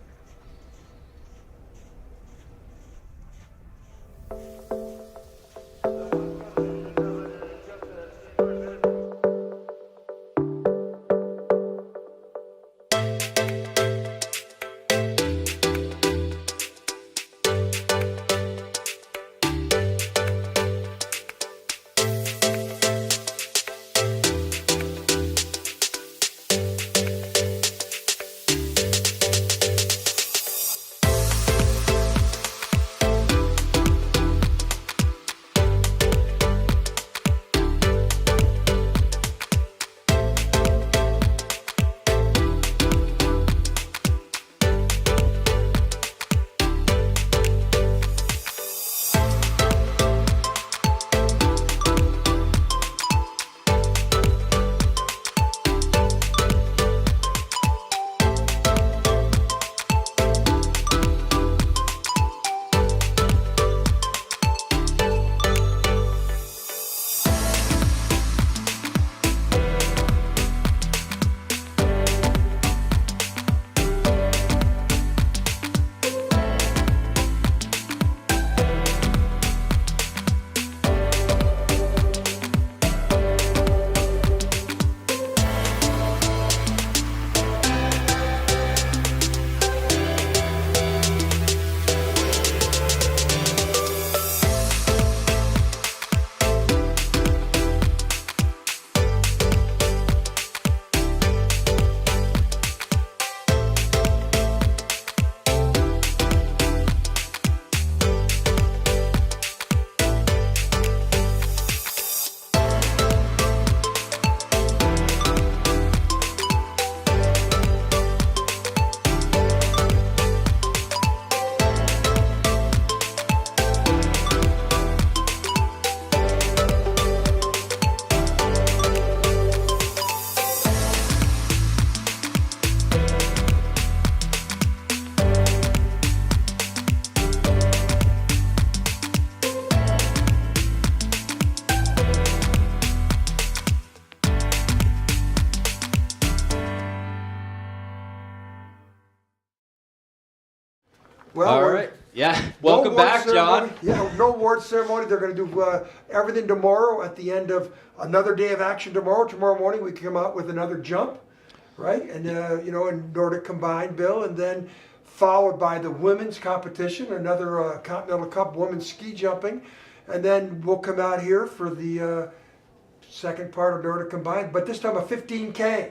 Well,
All right. Yeah. Welcome back, John.
Yeah, no award ceremony. They're going to do everything tomorrow at the end of another day of action tomorrow. Tomorrow morning we come out with another jump, right? And, in Nordic combined, Bill, and then followed by the women's competition, another Continental Cup women's ski jumping. And then we'll come out here for the second part of Nordic combined, but this time a 15K.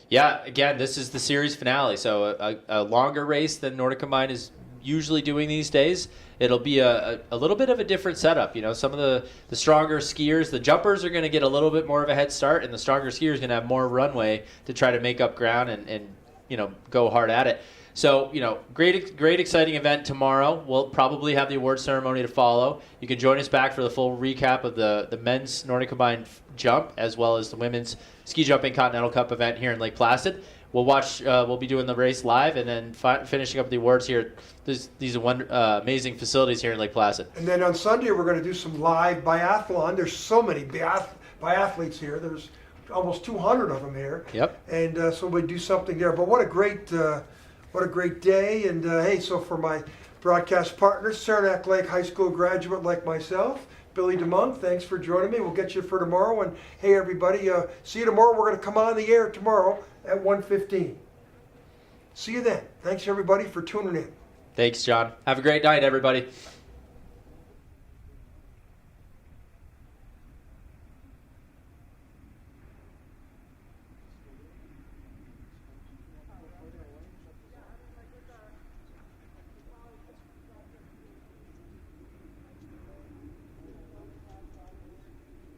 Yeah, again, this is the series finale, so a longer race than Nordic combined is usually doing these days. It'll be a little bit of a different setup. Some of the stronger skiers, the jumpers are going to get a little bit more of a head start, and the stronger skiers are going to have more runway to try to make up ground and go hard at it. So, great exciting event tomorrow. We'll probably have the award ceremony to follow. You can join us back for the full recap of the men's Nordic combined jump, as well as the women's ski jumping Continental Cup event here in Lake Placid. We'll watch. We'll be doing the race live, and then finishing up the awards here. These amazing facilities here in Lake Placid.
And then on Sunday we're going to do some live biathlon. There's so many biathletes here. There's almost 200 of them here.
Yep.
And so we do something there. But what a great day. And hey, so for my broadcast partners, Saranac Lake High School graduate like myself, Billy DeMung, thanks for joining me. We'll get you for tomorrow. And hey, everybody, see you tomorrow. We're going to come on the air tomorrow at 1:15. See you then. Thanks, everybody, for tuning in.
Thanks, John. Have a great night, everybody.